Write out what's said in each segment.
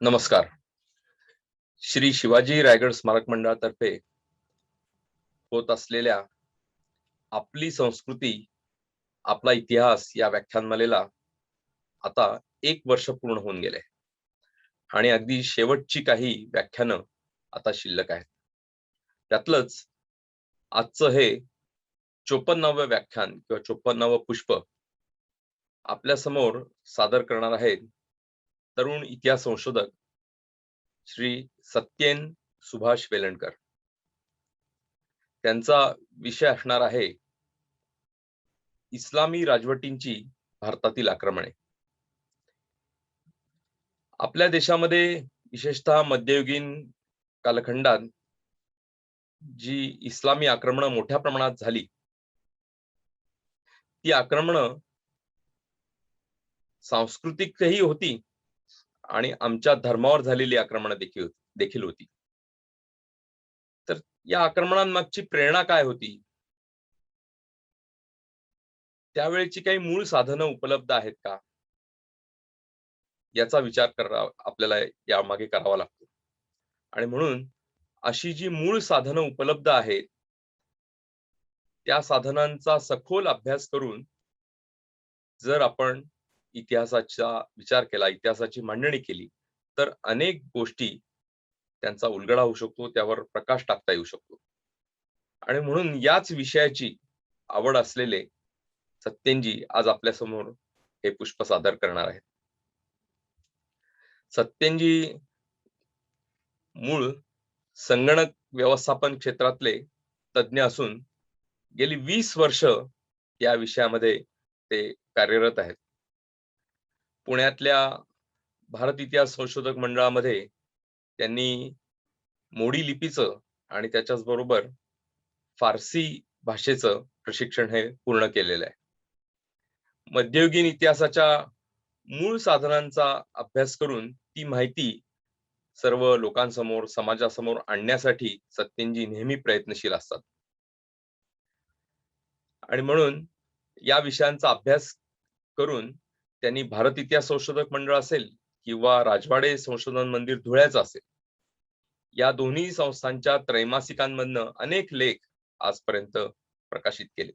नमस्कार. श्री शिवाजी रायगड स्मारक मंडळातर्फे होत असलेल्या आपली संस्कृती, आपला इतिहास या व्याख्यानमालेला आता 1 वर्ष पूर्ण होऊन गेले आणि अगदी शेवटची काही व्याख्यानं आता शिल्लक आहेत. त्यातलंच आजचं हे 54वं व्याख्यान किंवा 54वं पुष्प आपल्या समोर सादर करणार आहेत तरुण इतिहास संशोधक श्री सत्येन सुभाष वेलणकर. त्यांचा विषय असणार आहे इस्लामी राजवटींची भारतातील आक्रमणे. आपल्या देशामध्ये विशेषतः मध्ययुगीन कालखंडात जी इस्लामी आक्रमणं मोठ्या प्रमाणात झाली, ती आक्रमणं सांस्कृतिकही होती आणि आमच्या धर्मावर झालेली आक्रमणं देखील होती. तर या आक्रमणांमागची प्रेरणा काय होती? त्यावेळेची काही मूळ साधनं उपलब्ध आहेत का? याचा विचार आपल्याला यामागे करावा लागतो. आणि म्हणून अशी जी मूळ साधनं उपलब्ध आहेत, त्या साधनांचा सखोल अभ्यास करून जर आपण इतिहासाचा विचार केला, इतिहासाची मांडणी केली, तर अनेक गोष्टी त्यांचा उलगडा होऊ शकतो, त्यावर प्रकाश टाकता येऊ शकतो. आणि म्हणून याच विषयाची आवड असलेले सत्येनजी आज आपल्या समोर हे पुष्प सादर करणार आहेत. सत्येनजी मूळ संगणक व्यवस्थापन क्षेत्रातले तज्ञ असून गेली 20 वर्ष या विषयामध्ये ते कार्यरत आहेत. पुण्यातल्या भारत इतिहास संशोधक मंडळामध्ये त्यांनी मोडी लिपीचं आणि त्याच्याच बरोबर फारसी भाषेचं प्रशिक्षण हे पूर्ण केलेलं आहे. मध्ययुगीन इतिहासाच्या मूळ साधनांचा अभ्यास करून ती माहिती सर्व लोकांसमोर, समाजासमोर आणण्यासाठी सत्येनजी नेहमी प्रयत्नशील असतात. आणि म्हणून या विषयांचा अभ्यास करून त्यांनी भारत इतिहास संशोधक मंडळ असेल किंवा राजवाडे संशोधन मंदिर धुळ्याचं असेल, या दोन्ही संस्थांच्या त्रैमासिकांमधनं अनेक लेख आजपर्यंत प्रकाशित केले.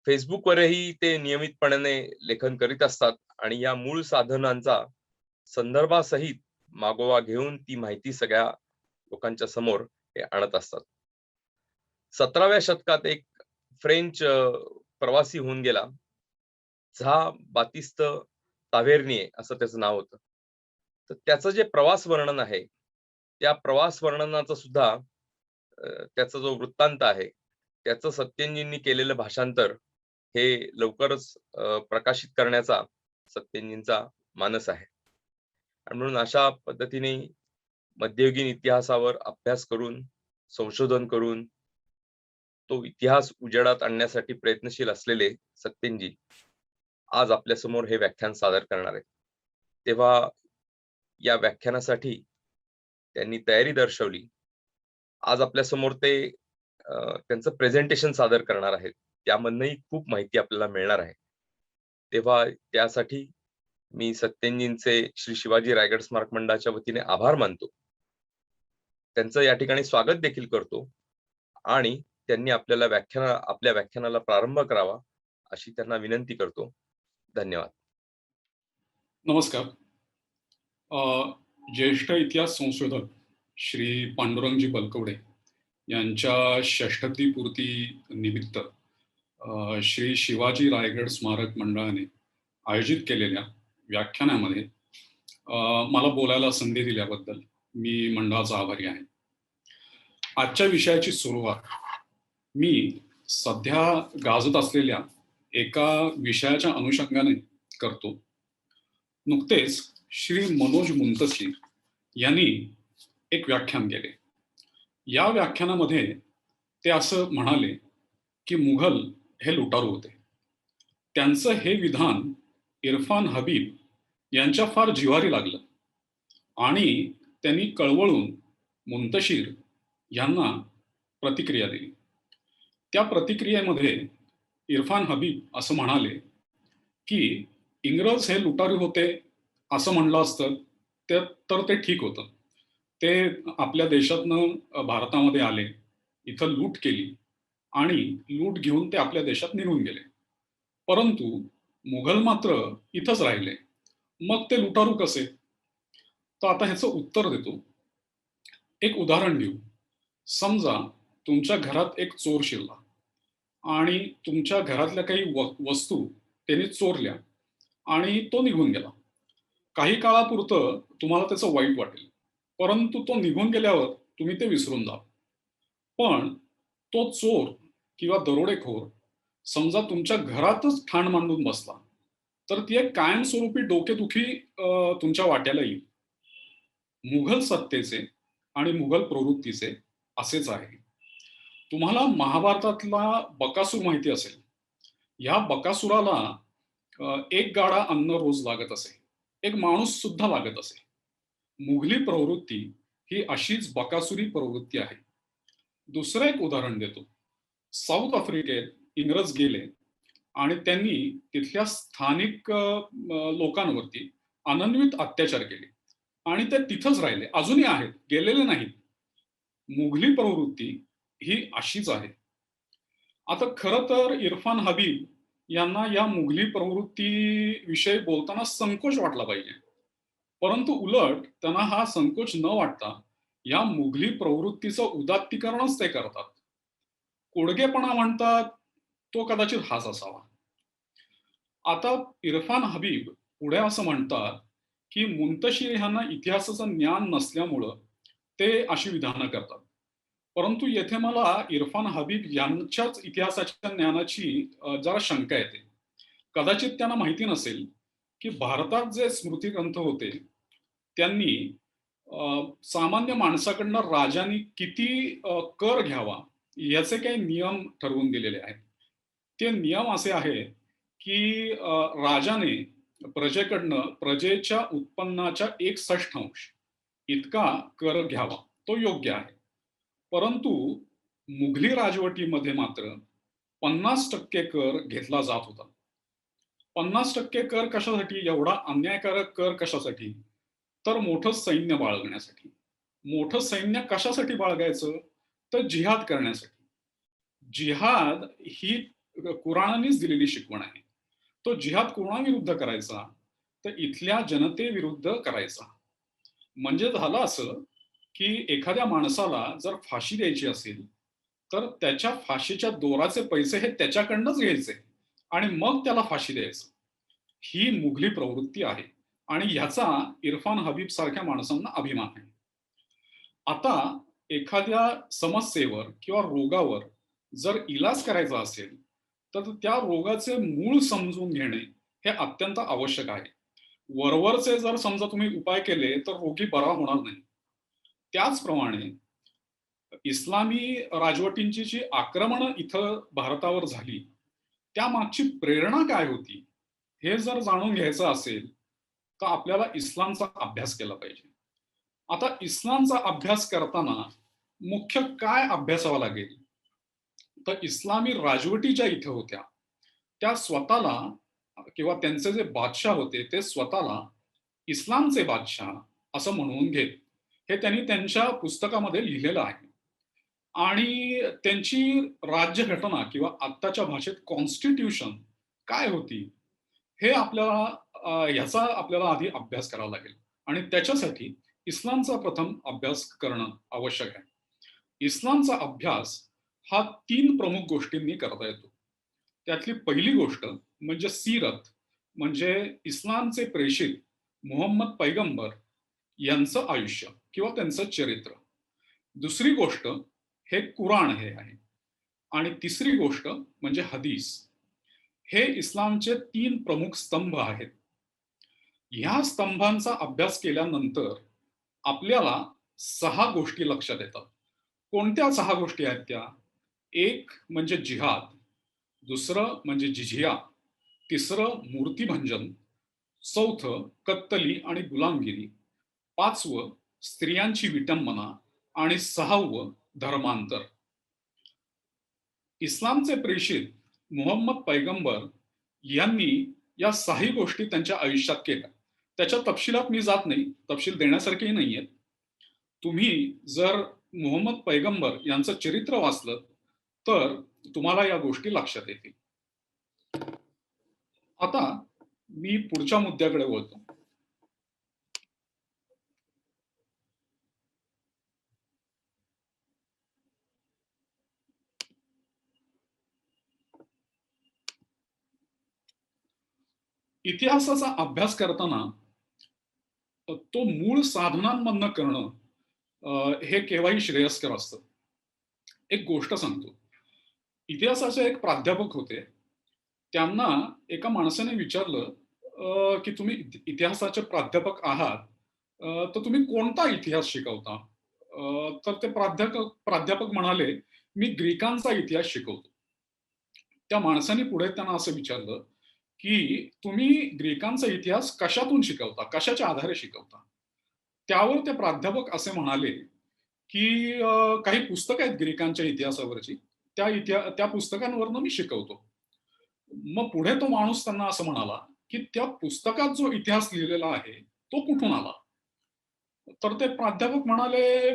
फेसबुकवरही ते नियमितपणे लेखन करीत असतात आणि या मूळ साधनांचा संदर्भासहित मागोवा घेऊन ती माहिती सगळ्या लोकांच्या समोर हे आणत असतात. 17व्या शतकात एक फ्रेंच प्रवासी होऊन गेला, झा बातिस्त ताव्हेर्निये असं त्याचं नाव होतं. तर त्याचं जे प्रवास वर्णन आहे, त्या प्रवास वर्णनाचं सुद्धा त्याचा जो वृत्तांत आहे, त्याचं सत्येनजींनी केलेलं भाषांतर हे लवकरच प्रकाशित करण्याचा सत्येनजींचा मानस आहे. आणि म्हणून अशा पद्धतीने मध्ययुगीन इतिहासावर अभ्यास करून, संशोधन करून तो इतिहास उजेडात आणण्यासाठी प्रयत्नशील असलेले सत्येनजी आज आपल्या समोर हे व्याख्यान सादर करणार आहेत. तेव्हा या व्याख्यानासाठी त्यांनी तयारी दर्शवली. आज आपल्या समोर ते त्यांचं प्रेझेंटेशन सादर करणार आहेत. त्यामधनंही खूप माहिती आपल्याला मिळणार आहे. तेव्हा त्यासाठी मी सत्येनजींचे श्री शिवाजी रायगड स्मारक मंडळाच्या वतीने आभार मानतो. त्यांचं या ठिकाणी स्वागत देखील करतो आणि त्यांनी आपल्या व्याख्यानाला प्रारंभ करावा अशी त्यांना विनंती करतो. धन्यवाद. नमस्कार. ज्येष्ठ इतिहास संशोधक श्री पांडुरंगजी बलकवडे यांच्या षष्ठतीपूर्ती निमित्त श्री शिवाजी रायगड स्मारक मंडळाने आयोजित केलेल्या व्याख्यानामध्ये मला बोलायला संधी दिल्याबद्दल मी मंडळाचा आभारी आहे. आजच्या विषयाची सुरुवात मी सध्या गाजत असलेल्या एका विषयाच्या अनुषंगाने करतो. नुकतेच श्री मनोज मुंतशीर यांनी एक व्याख्यान केले. या व्याख्यानामध्ये ते असं म्हणाले की मुघल हे लुटारू होते. त्यांचं हे विधान इरफान हबीब यांच्या फार जिव्हारी लागलं आणि त्यांनी कळवळून मुंतशीर यांना प्रतिक्रिया दिली. त्या प्रतिक्रियेमध्ये इरफान हबीब असं म्हणाले की इंग्रज हे लुटारू होते असं म्हणलं असतं तर ते ठीक होतं. ते आपल्या देशातनं भारतामध्ये आले, इथं लूट केली आणि लूट घेऊन ते आपल्या देशात निघून गेले. परंतु मुघल मात्र इथंच राहिले. मग ते लुटारू कसे? तर आता ह्याचं उत्तर देतो. एक उदाहरण घेऊ. समजा तुमच्या घरात एक चोर शिरला आणि तुमच्या घरातल्या काही वस्तू त्याने चोरल्या आणि तो निघून गेला. काही काळापुरतं तुम्हाला त्याचं वाईट वाटेल. परंतु तो निघून गेल्यावर तुम्ही ते विसरून जाल. पण तो चोर किंवा दरोडेखोर समजा तुमच्या घरातच ठाण मांडून बसला, तर ती एक कायमस्वरूपी डोकेदुखी तुमच्या वाट्याला येईल. मुघल सत्तेचे आणि मुघल प्रवृत्तीचे असेच आहे. तुम्हाला महाभारतातला बकासूर माहिती असेल. ह्या बकासुराला एक गाडा अन्न रोज लागत असे. एक माणूस सुद्धा लागत असे. मुघली प्रवृत्ती ही अशीच बकासुरी प्रवृत्ती आहे. दुसरं एक उदाहरण देतो. साऊथ आफ्रिकेत इंग्रज गेले आणि त्यांनी तिथल्या स्थानिक लोकांवरती अनन्वित अत्याचार केले आणि ते तिथंच राहिले. अजूनही आहेत, गेलेले नाहीत. मुघली प्रवृत्ती ही अशीच आहे. आता खरं तर इरफान हबीब यांना या मुघली प्रवृत्तीविषयी बोलताना संकोच वाटला पाहिजे. परंतु उलट त्यांना हा संकोच न वाटता या मुघली प्रवृत्तीचं उदात्तीकरणच ते करतात. कोडगेपणा म्हणतात, तो कदाचित हाच असावा. आता इरफान हबीब पुढे असं म्हणतात, की मुंतशिर ह्यांना इतिहासाचं ज्ञान नसल्यामुळं ते अशी विधानं करतात. परंतु येथे मला इरफान हबीब यांच्याच इतिहासाच्या ज्ञानाची जरा शंका येते. कदाचित त्यांना माहिती नसेल, की भारतात जे स्मृतिग्रंथ होते, त्यांनी सामान्य माणसाकडनं राजांनी किती कर घ्यावा, याचे काही नियम ठरवून दिलेले आहेत. ते नियम असे आहेत, की राजाने प्रजेकडनं प्रजेच्या उत्पन्नाच्या 1/6 इतका कर घ्यावा. तो योग्य आहे. परंतु मुघली राजवटीमध्ये मात्र 50% कर घेतला जात होता. 50% कर कशासाठी? एवढा अन्यायकारक कर कशासाठी? तर मोठं सैन्य बाळगण्यासाठी. मोठं सैन्य कशासाठी बाळगायचं? तर जिहाद करण्यासाठी. जिहाद ही कुराणानेच दिलेली शिकवण आहे. तो जिहाद कोणाविरुद्ध करायचा? तर इथल्या जनतेविरुद्ध करायचा. म्हणजे झालं असं, की एखाद्या माणसाला जर फाशी द्यायची असेल, तर त्याच्या फाशीच्या दोराचे पैसे हे त्याच्याकडनंच घ्यायचे आणि मग त्याला फाशी द्यायचं. ही मुघली प्रवृत्ती आहे आणि ह्याचा इरफान हबीब सारख्या माणसांना अभिमान आहे. आता एखाद्या समस्येवर किंवा रोगावर जर इलाज करायचा असेल, तर त्या रोगाचे मूळ समजून घेणे हे अत्यंत आवश्यक आहे. वरवरचे जर समजा तुम्ही उपाय केले, तर रोगी बरा होणार नाही. त्याचप्रमाणे इस्लामी राजवटींची जी आक्रमणं इथं भारतावर झाली, त्यामागची प्रेरणा काय होती? हे जर जाणून घ्यायचं असेल, तर आपल्याला इस्लामचा अभ्यास केला पाहिजे. आता इस्लामचा अभ्यास करताना मुख्य काय अभ्यासावं लागेल? तर इस्लामी राजवटी ज्या इथं होत्या, त्या स्वतःला किंवा त्यांचे जे बादशाह होते, ते स्वतःला इस्लामचे बादशाह असं म्हणवून घेत. हे त्यांनी त्यांच्या पुस्तकामध्ये लिहिलेलं आहे. आणि त्यांची राज्यघटना किंवा आत्ताच्या भाषेत कॉन्स्टिट्यूशन काय होती? हे आपल्याला ह्याचा आपल्याला आधी अभ्यास करावा लागेल आणि त्याच्यासाठी इस्लामचा प्रथम अभ्यास करणं आवश्यक आहे. इस्लामचा अभ्यास हा 3 प्रमुख गोष्टींनी करता येतो. त्यातली पहिली गोष्ट म्हणजे सीरत, म्हणजे इस्लामचे प्रेषित मुहम्मद पैगंबर यांचं आयुष्य किंवा त्यांचं चरित्र. दुसरी गोष्ट हे कुराण हे आहे आणि तिसरी गोष्ट म्हणजे हदीस. हे इस्लामचे 3 प्रमुख स्तंभ आहेत. ह्या स्तंभांचा अभ्यास केल्यानंतर आपल्याला 6 गोष्टी लक्षात येतात. कोणत्या 6 गोष्टी आहेत त्या? एक म्हणजे जिहाद, दुसरं म्हणजे जिझिया, तिसरं मूर्तिभंजन, चौथं कत्तली आणि गुलामगिरी, 5वं स्त्रियांची विटंबना आणि 6वं धर्मांतर. इस्लामचे प्रेषित मुहम्मद पैगंबर यांनी या 6 गोष्टी त्यांच्या आयुष्यात केल्या. त्याच्या तपशिलात मी जात नाही, तपशील देण्यासारखेही नाहीयेत. तुम्ही जर मोहम्मद पैगंबर यांचं चरित्र वाचलं, तर तुम्हाला या गोष्टी लक्षात येतील. आता मी पुढच्या मुद्द्याकडे वळतो. इतिहासाचा अभ्यास करताना तो मूळ साधनांमधनं करणं हे केव्हाही श्रेयस्कर असतं. एक गोष्ट सांगतो. इतिहासाचे एक प्राध्यापक होते. त्यांना एका माणसाने विचारलं, की "तुम्ही इतिहासाचे प्राध्यापक आहात, तर तुम्ही कोणता इतिहास शिकवता?" तर ते प्राध्यापक म्हणाले, "मी ग्रीकांचा इतिहास शिकवतो." त्या माणसाने पुढे त्यांना असं विचारलं, की "तुम्ही ग्रीकांचा इतिहास कशातून शिकवता? कशाच्या आधारे शिकवता?" त्यावर ते प्राध्यापक असे म्हणाले, की "काही पुस्तकं आहेत ग्रीकांच्या इतिहासावरची. त्या पुस्तकांवरनं मी शिकवतो." मग पुढे तो माणूस त्यांना असं म्हणाला, की "त्या पुस्तकात जो इतिहास लिहिलेला आहे, तो कुठून आला?" तर ते प्राध्यापक म्हणाले,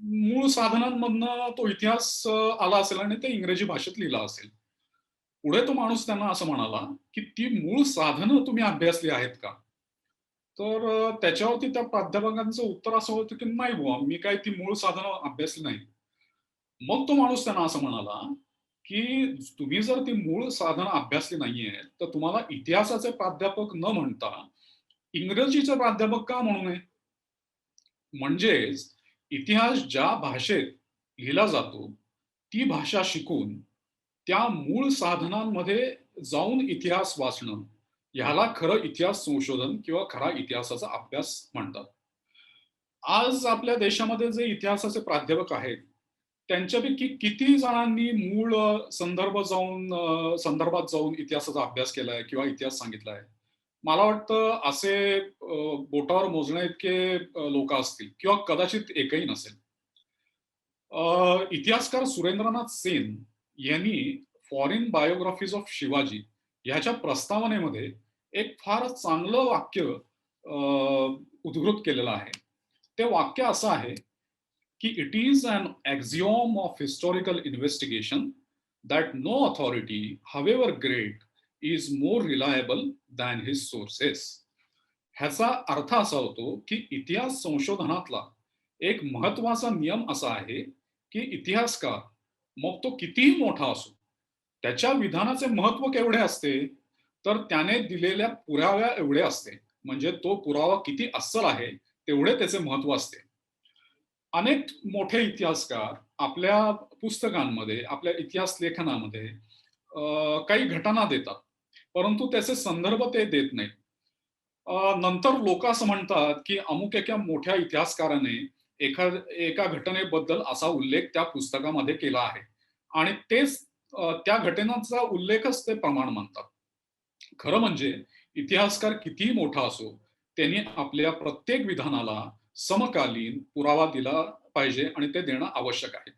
"मूळ साधनांमधनं तो इतिहास आला असेल आणि ते इंग्रजी भाषेत लिहिला असेल." पुढे तो माणूस त्यांना असं म्हणाला, की "ती मूळ साधनं तुम्ही अभ्यासली आहेत का?" तर त्याच्यावरती त्या प्राध्यापकांचं उत्तर असं होतं, की "नाही बुवा, मी काही ती मूळ साधनं अभ्यासली नाहीत." मग तो माणूस त्यांना असं म्हणाला, की "तुम्ही जर ती मूळ साधनं अभ्यासली नाहीयेत, तर तुम्हाला इतिहासाचे प्राध्यापक न म्हणता इंग्रजीचे प्राध्यापक का म्हणू नये?" म्हणजेच इतिहास ज्या भाषेत लिहिला जातो, ती भाषा शिकून त्या मूळ साधनांमध्ये जाऊन इतिहास वाचणं, ह्याला खरं इतिहास संशोधन किंवा खरा इतिहासाचा अभ्यास म्हणतात. आज आपल्या देशामध्ये जे इतिहासाचे प्राध्यापक आहेत, त्यांच्यापैकी किती जणांनी मूळ संदर्भात जाऊन इतिहासाचा अभ्यास केलाय किंवा इतिहास सांगितलाय? मला वाटतं असे बोटावर मोजण्याइतके लोकं असतील किंवा कदाचित एकही नसेल. इतिहासकार सुरेंद्रनाथ सेन यांनी फॉरेन बायोग्राफीज ऑफ शिवाजी ह्याच्या प्रस्तावनेमध्ये एक फार चांगलं वाक्य उद्धृत केलेलं आहे. ते वाक्य असं आहे, की "it is an axiom of historical investigation that no authority, however great, is more reliable than his sources." ह्याचा अर्थ असा होतो, की इतिहास संशोधनातला एक महत्वाचा नियम असा आहे, की इतिहासकार, मग तो कितीही मोठा असो, त्याच्या विधानाचे महत्त्व केवढे असते? तर त्याने दिलेल्या पुराव्या एवढे असते. म्हणजे तो पुरावा किती अस्सल आहे, तेवढे त्याचे महत्त्व असते. अनेक मोठे इतिहासकार आपल्या पुस्तकांमध्ये, आपल्या इतिहास लेखनामध्ये काही घटना देतात. परंतु त्याचे संदर्भ ते देत नाहीत. नंतर लोकं असं म्हणतात, की अमुक एका मोठ्या इतिहासकाराने एका घटनेबद्दल असा उल्लेख त्या पुस्तकामध्ये केला आहे आणि तेच त्या घटनेचा उल्लेखच ते प्रमाण मानतात. खरं म्हणजे इतिहासकार कितीही मोठा असो, त्यांनी आपल्या प्रत्येक विधानाला समकालीन पुरावा दिला पाहिजे आणि ते देणं आवश्यक आहे.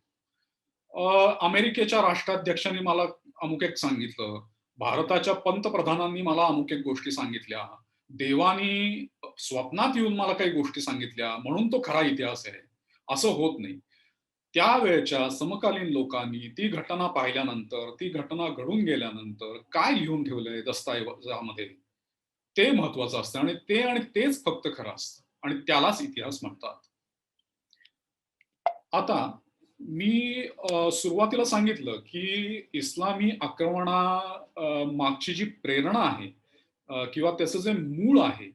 अमेरिकेच्या राष्ट्राध्यक्षांनी मला अमुक एक सांगितलं. भारताच्या पंतप्रधानांनी मला अमुक एक गोष्टी सांगितल्या. देवानी स्वप्नात येऊन मला काही गोष्टी सांगितल्या, म्हणून तो खरा इतिहास आहे. असं होत नाही. त्यावेळच्या समकालीन लोकांनी ती घटना पाहिल्यानंतर, ती घटना घडून गेल्यानंतर काय लिहून ठेवलंय दस्तऐवजामध्ये, ते महत्वाचं असतं आणि तेच फक्त खरं असतं आणि त्यालाच इतिहास म्हणतात. आता मी सुरुवातीला सांगितलं, की इस्लामी मागची जी प्रेरणा आहे किंवा त्याचं जे मूळ आहे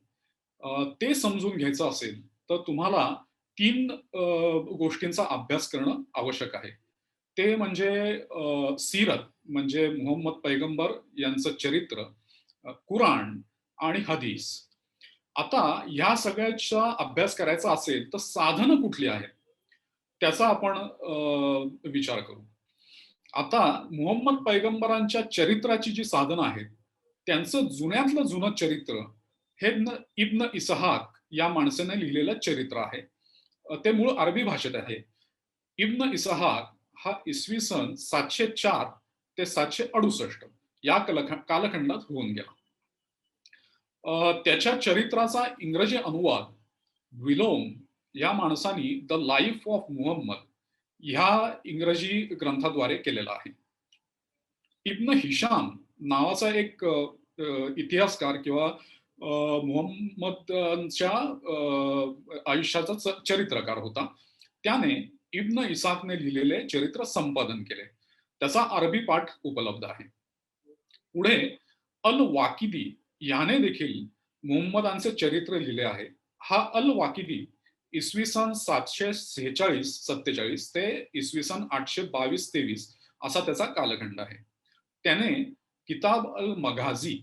ते समजून घ्यायचं असेल, तर तुम्हाला 3 गोष्टींचा अभ्यास करणं आवश्यक आहे. ते म्हणजे सीरत म्हणजे मोहम्मद पैगंबर यांचं चरित्र, कुराण आणि हदीस. आता ह्या सगळ्याचा अभ्यास करायचा असेल, तर साधनं कुठली आहेत? त्याचा आपण विचार करू. आता मोहम्मद पैगंबरांच्या चरित्राची जी साधनं आहेत, त्यांचं जुन्यातलं जुनं चरित्र हे इब्न इसहाक या माणसाने लिहिलेलं चरित्र आहे. ते मूळ अरबी भाषेत आहे. इब्न इसहाक हा इसवी सन 704 ते 768 या कालखंडात होऊन गेला. त्याच्या चरित्राचा इंग्रजी अनुवाद विलोम या माणसानी द लाईफ ऑफ मुहम्मद ह्या इंग्रजी ग्रंथाद्वारे केलेला आहे. इब्न हिशाम नावाचा एक इतिहासकार किंवा मुहम्मदच्या आयुष्याचा चरित्रकार होता. त्याने इब्न इसाकने लिहिलेले चरित्र संपादन केले. त्याचा अरबी पाठ उपलब्ध आहे. पुढे अल वाकिदी याने देखील मुहम्मदांचे चरित्र लिहिले आहे. हा अल वाकिदी इसवी सन 746-47 ते इसवी सन 822-23 असा त्याचा कालखंड आहे. त्याने किताब अल मघाझी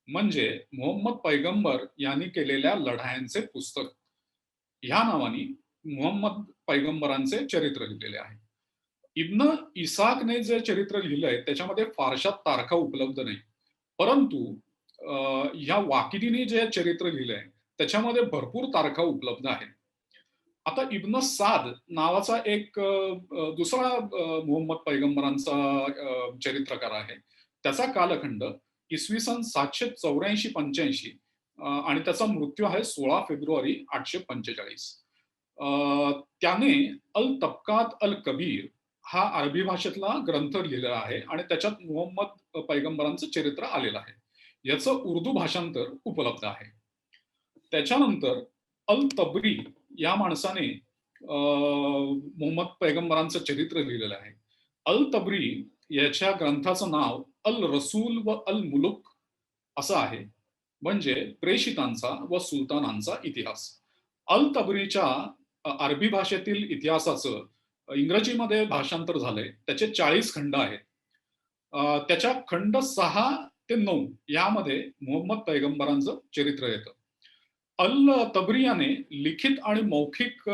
म्हणजे मुहम्मद पैगंबर यांनी केलेल्या लढायांचे पुस्तक ह्या नावाने मुहम्मद पैगंबरांचे चरित्र लिहिलेले आहे. इब्न इसाकने जे चरित्र लिहिलंय त्याच्यामध्ये फारशा तारखा उपलब्ध नाही. परंतु ह्या वाकिदीने जे चरित्र लिहिलंय त्याच्यामध्ये भरपूर तारखा उपलब्ध आहेत. आता इब्न साद नावाचा एक दुसरा मुहम्मद पैगंबरांचा चरित्रकार आहे. त्याचा कालखंड इसवी सन 784-85 आणि त्याचा मृत्यू आहे 16 फेब्रुवारी 845. त्याने अल तबकात अल कबीर हा अरबी भाषेतला ग्रंथ लिहिलेला आहे आणि त्याच्यात मुहम्मद पैगंबरांचं चरित्र आलेलं आहे. याचं उर्दू भाषांतर उपलब्ध आहे. त्याच्यानंतर अल तबरी या माणसाने मुहम्मद पैगंबरांचं चरित्र लिहिलेलं आहे. अल तबरी याच्या ग्रंथाचं नाव अल रसूल व अल मुलुक असं आहे, म्हणजे प्रेषितांचा व सुलतानांचा इतिहास. अल तबरीच्या अरबी भाषेतील इतिहासाचं इंग्रजीमध्ये भाषांतर झालंय. त्याचे 40 खंड आहेत. त्याच्या खंड 6 ते 9 यामध्ये मुहम्मद पैगंबरांचं चरित्र येतं. अल तबरियाने लिखित आणि मौखिक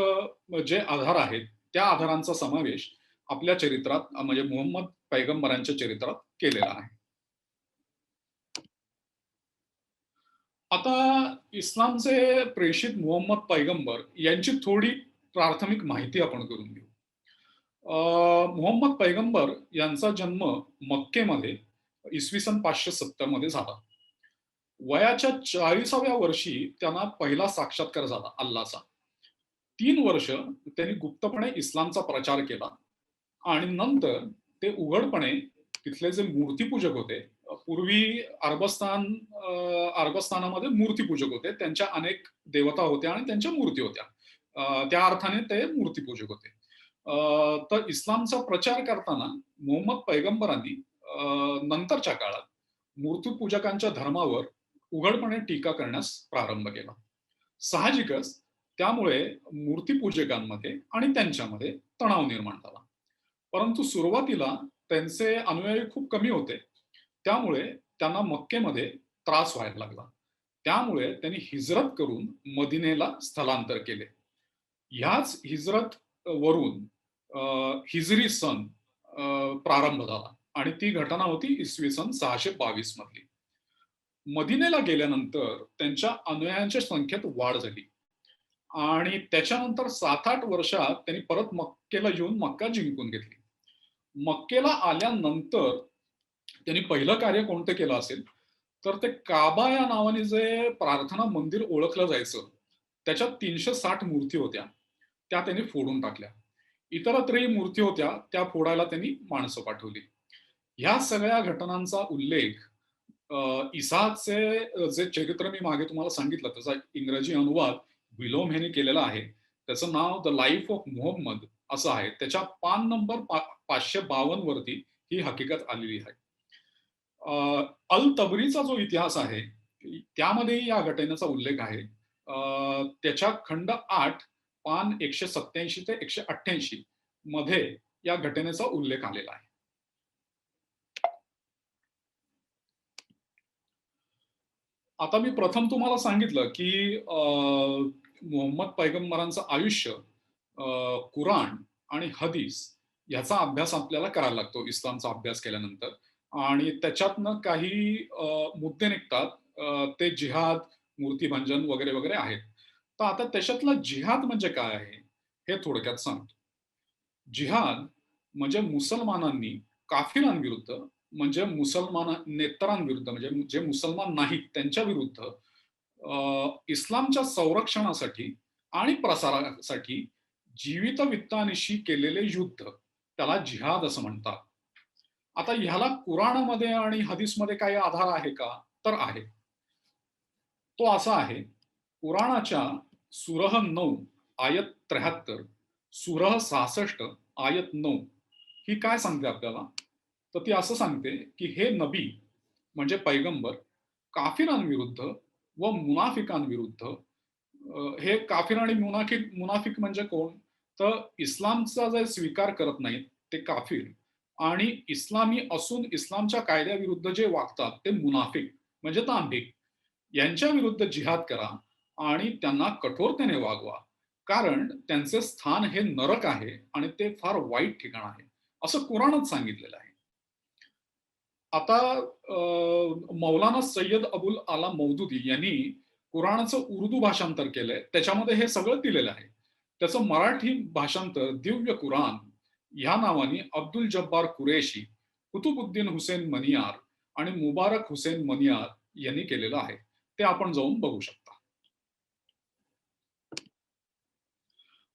जे आधार आहेत त्या आधारांचा समावेश आपल्या चरित्रात म्हणजे मुहम्मद पैगंबरांच्या चरित्रात केलेला आहे. आता इस्लामचे प्रेषित मुहम्मद पैगंबर यांची थोडी प्राथमिक माहिती आपण करून घेऊ. मुहम्मद पैगंबर यांचा जन्म मक्केमध्ये इसवी सन 570 मध्ये झाला. वयाच्या 40व्या वर्षी त्यांना पहिला साक्षात्कार झाला अल्लाचा. 3 वर्ष त्यांनी गुप्तपणे इस्लामचा प्रचार केला आणि नंतर ते उघडपणे तिथले जे मूर्तीपूजक होते, पूर्वी अरबस्थानामध्ये मूर्तीपूजक होते, त्यांच्या अनेक देवता होत्या आणि त्यांच्या मूर्ती होत्या, त्या अर्थाने ते मूर्तीपूजक होते. तर इस्लामचा प्रचार करताना मुहम्मद पैगंबरांनी नंतरच्या काळात मूर्तीपूजकांच्या धर्मावर उघडपणे टीका करण्यास प्रारंभ केला. साहजिकच त्यामुळे मूर्तीपूजकांमध्ये आणि त्यांच्यामध्ये तणाव निर्माण झाला. परंतु सुरुवातीला त्यांचे अनुयायी खूप कमी होते, त्यामुळे त्यांना मक्केमध्ये त्रास व्हायला लागला. त्यामुळे त्यांनी हिजरत करून मदिनेला स्थलांतर केले. ह्याच हिजरत वरून हिजरी सन प्रारंभ झाला आणि ती घटना होती इसवी सन 622 मधली. मदिनेला गेल्यानंतर त्यांच्या अनुयायांच्या संख्येत वाढ झाली आणि त्याच्यानंतर 7-8 वर्षात त्यांनी परत मक्केला येऊन मक्का जिंकून घेतली. मक्केला आल्यानंतर त्यांनी पहिलं कार्य कोणतं केलं असेल तर ते काबा या नावाने जे प्रार्थना मंदिर ओळखलं जायचं त्याच्यात 360 मूर्ती होत्या, त्या त्यांनी फोडून टाकल्या. इतरत्रही मूर्ती होत्या, त्या फोडायला त्यांनी माणसं पाठवली. ह्या सगळ्या घटनांचा उल्लेख इसाकचे जे चरित्र मी मागे तुम्हाला सांगितलं त्याचा इंग्रजी अनुवाद विलोम ह्याने केलेला आहे. त्याचं नाव द लाईफ ऑफ मुहम्मद असं आहे. त्याच्या पान नंबर 552 वरती ही हकीकत आलेली आहे. अल तबरीचा जो इतिहास आहे त्यामध्येही या घटनेचा उल्लेख आहे. त्याच्या खंड 8 पान 187 ते 188 मध्ये या घटनेचा उल्लेख आलेला आहे. आता मी प्रथम तुम्हाला सांगितलं की मुहम्मद पैगंबरांचं आयुष्य कुराण आणि हदीस याचा अभ्यास आपल्याला करायला लागतो इस्लामचा अभ्यास केल्यानंतर आणि त्याच्यातनं काही मुद्दे निघतात, ते जिहाद, मूर्तीभंजन वगैरे वगैरे आहेत. तर आता त्याच्यातला जिहाद म्हणजे काय आहे हे थोडक्यात सांगतो. जिहाद म्हणजे मुसलमानांनी काफिरांविरुद्ध म्हणजे मुसलमानेतरांविरुद्ध म्हणजे जे मुसलमान नाहीत त्यांच्या विरुद्ध इस्लामच्या संरक्षणासाठी आणि प्रसारासाठी जीवित वित्तानिशी केलेले युद्ध, त्याला जिहाद असं म्हणतात. आता ह्याला कुराणामध्ये आणि हदीसमध्ये काही आधार आहे का? तर आहे. तो असा आहे, कुराणाच्या सूरह 9 आयत 73, सूरह 66 आयत 9 ही काय सांगते आपल्याला? तर ती असं सांगते, की हे नबी म्हणजे पैगंबर काफिरांविरुद्ध व मुनाफिकांविरुद्ध, हे काफिर आणि मुनाफिक म्हणजे कोण? तर इस्लामचा जे स्वीकार करत नाहीत ते काफिर, आणि इस्लामी असून इस्लामच्या कायद्याविरुद्ध जे वागतात ते मुनाफिक म्हणजे दांभिक, यांच्या विरुद्ध जिहाद करा आणि त्यांना कठोरतेने वागवा, कारण त्यांचे स्थान हे नरक आहे आणि ते फार वाईट ठिकाण आहे, असं कुराणच सांगितलेलं आहे. आता मौलाना सय्यद अबुल आला मौदुदी यांनी कुराणाचं उर्दू भाषांतर केलंय. त्याच्यामध्ये हे सगळं दिलेलं आहे. त्याचं मराठी भाषांतर दिव्य कुराण ह्या नावाने अब्दुल जब्बार कुरेशी, कुतुबुद्दीन हुसेन मनियार आणि मुबारक हुसेन मनियार यांनी केलेलं आहे. ते आपण जाऊन बघू शकता.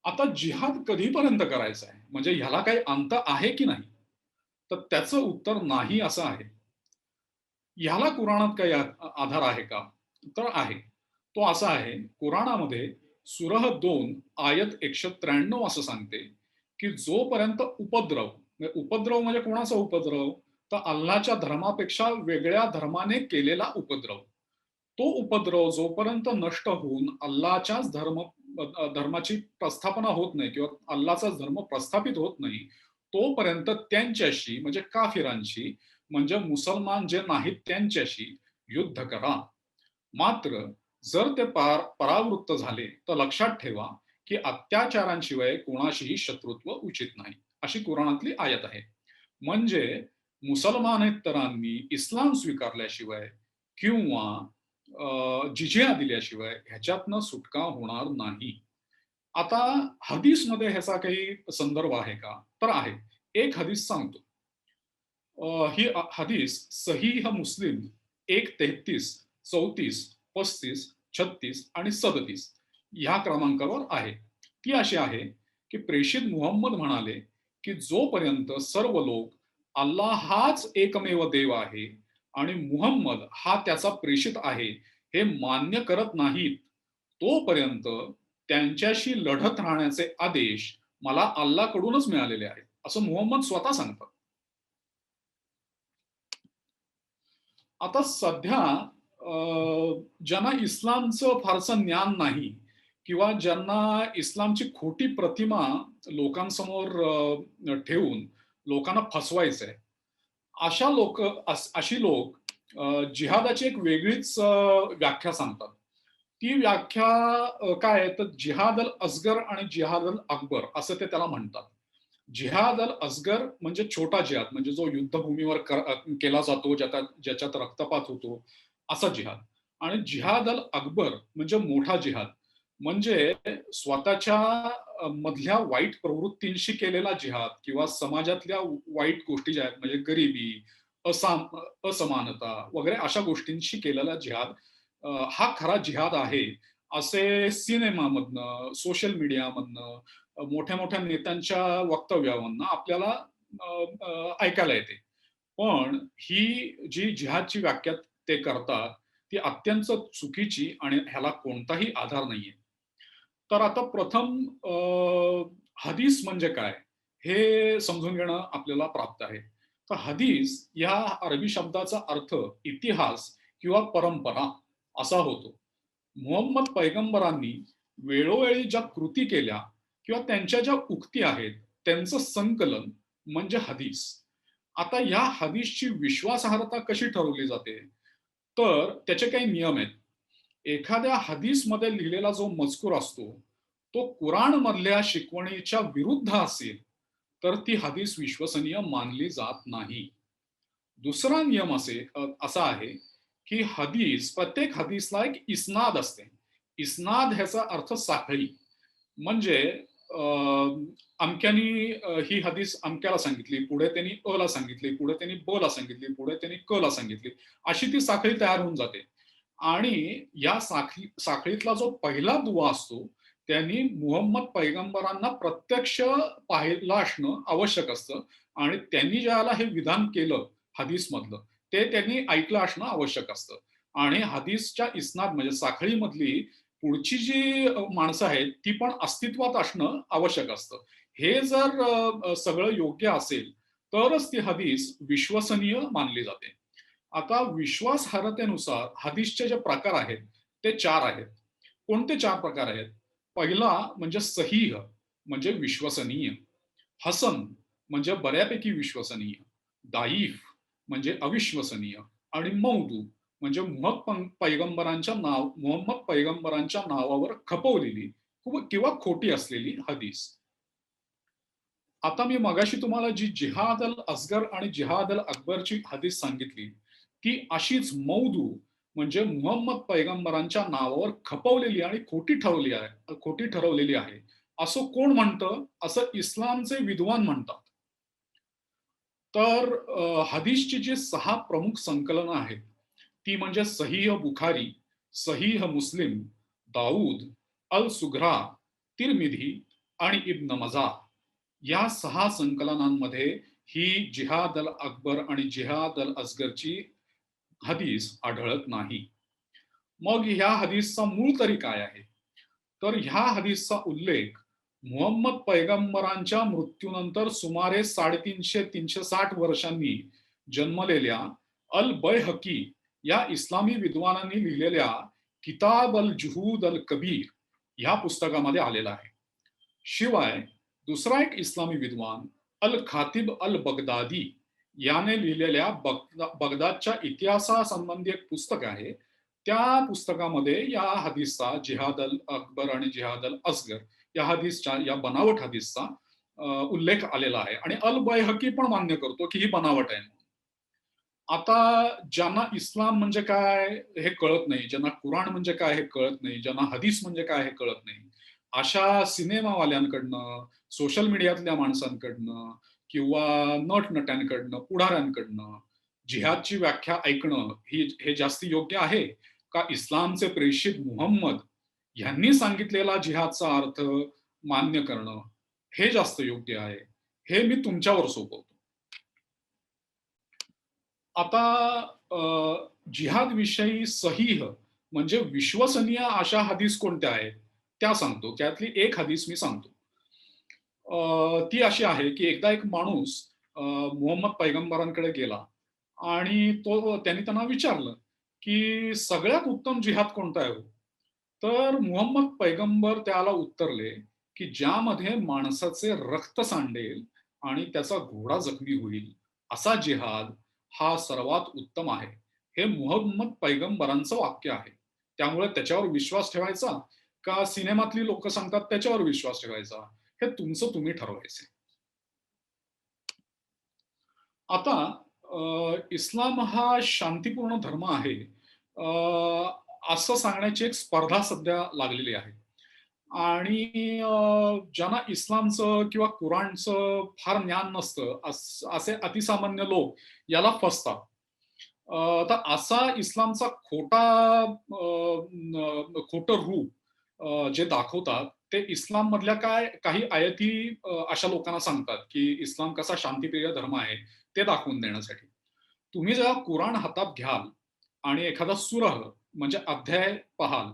आता जिहाद कधीपर्यंत करायचा आहे? म्हणजे ह्याला काही अंत आहे की नाही? तर त्याचं उत्तर नाही असं आहे. ह्याला कुराणात काही आधार आहे का? तर आहे. तो असा आहे, कुराणामध्ये सूरह 2 आयत 193 असं सांगते, की जोपर्यंत उपद्रव, उपद्रव म्हणजे कोणाचा उपद्रव? तर अल्लाच्या धर्मापेक्षा वेगळ्या धर्माने केलेला उपद्रव. तो उपद्रव जोपर्यंत नष्ट होऊन अल्लाच्याच धर्माची प्रस्थापना होत नाही किंवा अल्लाचाच धर्म प्रस्थापित होत नाही, तोपर्यंत त्यांच्याशी म्हणजे काफिरांशी, म्हणजे मुसलमान जे नाहीत त्यांच्याशी युद्ध करा. मात्र जर ते परावृत्त झाले तर लक्षात ठेवा, की अत्याचारांशिवाय कोणाशीही शत्रुत्व उचित नाही, अशी कुराणातली आयत आहे. म्हणजे मुसलमानेतरांनी इस्लाम स्वीकारल्याशिवाय किंवा जिझिया दिल्याशिवाय ह्याच्यातनं सुटका होणार नाही. आता हदीसमध्ये ह्याचा काही संदर्भ आहे का? तर आहे. एक हदीस सांगतो. ही हदीस सहीह मुस्लिम 1:33, 34, 35, 36 आणि 37 ह्या क्रमांकावर आहे. ती अशी आहे, की प्रेषित मुहम्मद म्हणाले, की जोपर्यंत सर्व लोक अल्लाह हाच एकमेव देव आहे आणि मुहम्मद हा त्याचा प्रेषित आहे हे मान्य करत नाहीत, तोपर्यंत त्यांच्याशी लढत राहण्याचे आदेश मला अल्लाहकडूनच मिळालेले आहेत, असं मुहम्मद स्वतः सांगतात. आता सध्या ज्यांना इस्लामचं फारसं ज्ञान नाही किंवा ज्यांना इस्लामची खोटी प्रतिमा लोकांसमोर ठेवून लोकांना फसवायचंय, अशी लोक जिहादाची एक वेगळीच व्याख्या सांगतात. ती व्याख्या काय आहे, तर जिहाद अल असगर आणि जिहाद अल अकबर असं ते त्याला म्हणतात. जिहाद अल असगर म्हणजे छोटा जिहाद, म्हणजे जो युद्धभूमीवर केला जातो, ज्याच्यात रक्तपात होतो, असा जिहाद. आणि जिहाद अल अकबर म्हणजे मोठा जिहाद, म्हणजे स्वतःच्या मधल्या वाईट प्रवृत्तींशी केलेला जिहाद किंवा समाजातल्या वाईट गोष्टी ज्या आहेत, म्हणजे गरिबी, असमानता वगैरे अशा गोष्टींशी केलेला जिहाद, हा खरा जिहाद आहे, असे सिनेमामधनं, सोशल मीडियामधनं, मोठ्या मोठ्या नेत्यांच्या वक्तव्यावरनं आपल्याला ऐकायला येते. पण ही जी जिहादची व्याख्या ते करतात, ती अत्यंत चुकीची आणि ह्याला कोणताही आधार नाहीये. तर आता प्रथम हदीस म्हणजे काय? हे समजून घेणं आपल्याला प्राप्त आहे. तर हदीस या अरबी शब्दाचा अर्थ इतिहास किंवा परंपरा असा होतो. मुहम्मद पैगंबरांनी वेळोवेळी ज्या कृती केल्या किंवा त्यांच्या ज्या उक्ती आहेत, त्यांचं संकलन म्हणजे हदीस. आता या हदीसची विश्वासार्हता कशी ठरवली जाते? तर त्याचे काही नियम आहेत. एखाद्या हदीसमध्ये लिहिलेला जो मजकूर असतो, तो कुराणमधल्या शिकवणीच्या विरुद्ध असेल, तर ती हदीस विश्वसनीय मानली जात नाही. दुसरा नियम असा आहे, की प्रत्येक हदीसला एक इस्नाद असते. इस्नाद ह्याचा अर्थ साखळी. म्हणजे अमक्यानी ही हदीस अमक्याला सांगितली, पुढे त्यांनी अ ला सांगितली, पुढे त्यांनी ब ला सांगितली, पुढे त्यांनी क ला सांगितली. अशी ती साखळी तयार होऊन जाते. आणि या साखळीतला जो पहिला दुवा असतो, त्यांनी मुहम्मद पैगंबरांना प्रत्यक्ष पाहिलं असणं आवश्यक असतं आणि त्यांनी ज्यावेळेला हे विधान केलं हदीसमधलं, ते त्यांनी ऐकलं असणं आवश्यक असतं. आणि हदीसच्या इस्नाद म्हणजे साखळीमधली पुढची जी माणसं आहेत, ती पण अस्तित्वात असणं आवश्यक असतं. हे जर सगळं योग्य असेल, तरच ती हदीस विश्वसनीय मानली जाते. आता विश्वासार्हतेनुसार हदीसचे जे प्रकार आहेत, ते 4 आहेत. कोणते 4 प्रकार आहेत? पहिला म्हणजे सहीह म्हणजे विश्वसनीय, हसन म्हणजे बऱ्यापैकी विश्वसनीय, दाईफ म्हणजे अविश्वसनीय आणि मौदू म्हणजे मुहम्मद पैगंबरांच्या नावावर खपवलेली किंवा खोटी असलेली हदीस. आता मी मगाशी तुम्हाला जी जिहाद अल असगर आणि जिहाद अल अकबरची हदीस सांगितली, ती अशीच मौदू म्हणजे मुहम्मद पैगंबरांच्या नावावर खपवलेली आणि खोटी ठरवलेली आहे. असं कोण म्हणतं? असं इस्लामचे विद्वान म्हणतात. तर हदीसची जी 6 प्रमुख संकलनं आहेत, ती म्हणजे सहीह बुखारी, सहीह मुस्लिम, दाऊद, अल सुघरा, तिरमिधी आणि इब्न मजा या 6 संकलनांमध्ये ही जिहाद अल अकबर आणि जिहाद अल असगरची हदीस आढळत नाही. मग ह्या हदीसचा मूळ तरी काय आहे? तर ह्या हदीसचा उल्लेख मुहम्मद पैगंबरांच्या मृत्यूनंतर सुमारे 350-360 वर्षांनी जन्मलेल्या अल बैहकी या इस्लामी विद्वानांनी लिहिलेल्या किताब अल जुहूद अल कबीर ह्या पुस्तकामध्ये आलेला आहे. शिवाय दुसरा एक इस्लामी विद्वान अल खातिब अल बगदादी याने लिहिलेल्या बगदादच्या इतिहासासंबंधी एक पुस्तक आहे. त्या पुस्तकामध्ये या हदीसचा जिहाद अल अकबर आणि जिहाद अल असगर या हदीसच्या या बनावट हदीसचा उल्लेख आलेला आहे आणि अल बैहकी पण मान्य करतो की ही बनावट आहे. आता ज्यांना इस्लाम म्हणजे काय हे कळत नाही, ज्यांना कुराण म्हणजे काय हे कळत नाही, ज्यांना हदीस म्हणजे काय हे कळत नाही, अशा सिनेमावाल्यांकडनं, सोशल मीडियातल्या माणसांकडनं किंवा नट-नट्यांकडनं, पुढाऱ्यांकडनं जिहादची व्याख्या ऐकणं हे जास्ती योग्य आहे का इस्लामचे प्रेषित मुहम्मद ह्यांनी सांगितलेला जिहादचा अर्थ मान्य करणं हे जास्त योग्य आहे? हे मी तुमच्यावर सोपवतो. आता जिहाद विषयी सहीह म्हणजे विश्वसनीय अशा हदीस कोणत्या आहेत? त्या सांगतो. त्यातली एक हदीस मी सांगतो. ती अशी आहे, की एकदा एक माणूस मुहम्मद पैगंबरांकडे गेला आणि त्यांनी त्यांना विचारलं, की "सगळ्यात उत्तम जिहाद कोणता आहे हो?" तर मुहम्मद पैगंबर त्याला उत्तरले, की "ज्यामध्ये माणसाचे रक्त सांडेल आणि त्याचा घोडा जखमी होईल, असा जिहाद हा सर्वात उत्तम आहे." हे मुहम्मद पैगंबरांचं वाक्य आहे. त्यामुळे त्याच्यावर विश्वास ठेवायचा का सिनेमातली लोकं सांगतात त्याच्यावर विश्वास ठेवायचा? हे तुमचं तुम्ही ठरवायचं. आता इस्लाम हा शांतीपूर्ण धर्म आहे असं सांगण्याची एक स्पर्धा सध्या लागलेली आहे. आणि ज्यांना इस्लामचं किंवा कुराणचं फार ज्ञान नसतं, असे अतिसामान्य लोक याला फसतात. तर असा इस्लामचा खोटं रूप जे दाखवतात, ते इस्लाममधल्या काही आयती अशा लोकांना सांगतात, की इस्लाम कसा शांतीप्रिय धर्म आहे, ते दाखवून देण्यासाठी. तुम्ही जेव्हा कुराण हातात घ्याल आणि एखादा सूरह म्हणजे अध्याय पाहाल,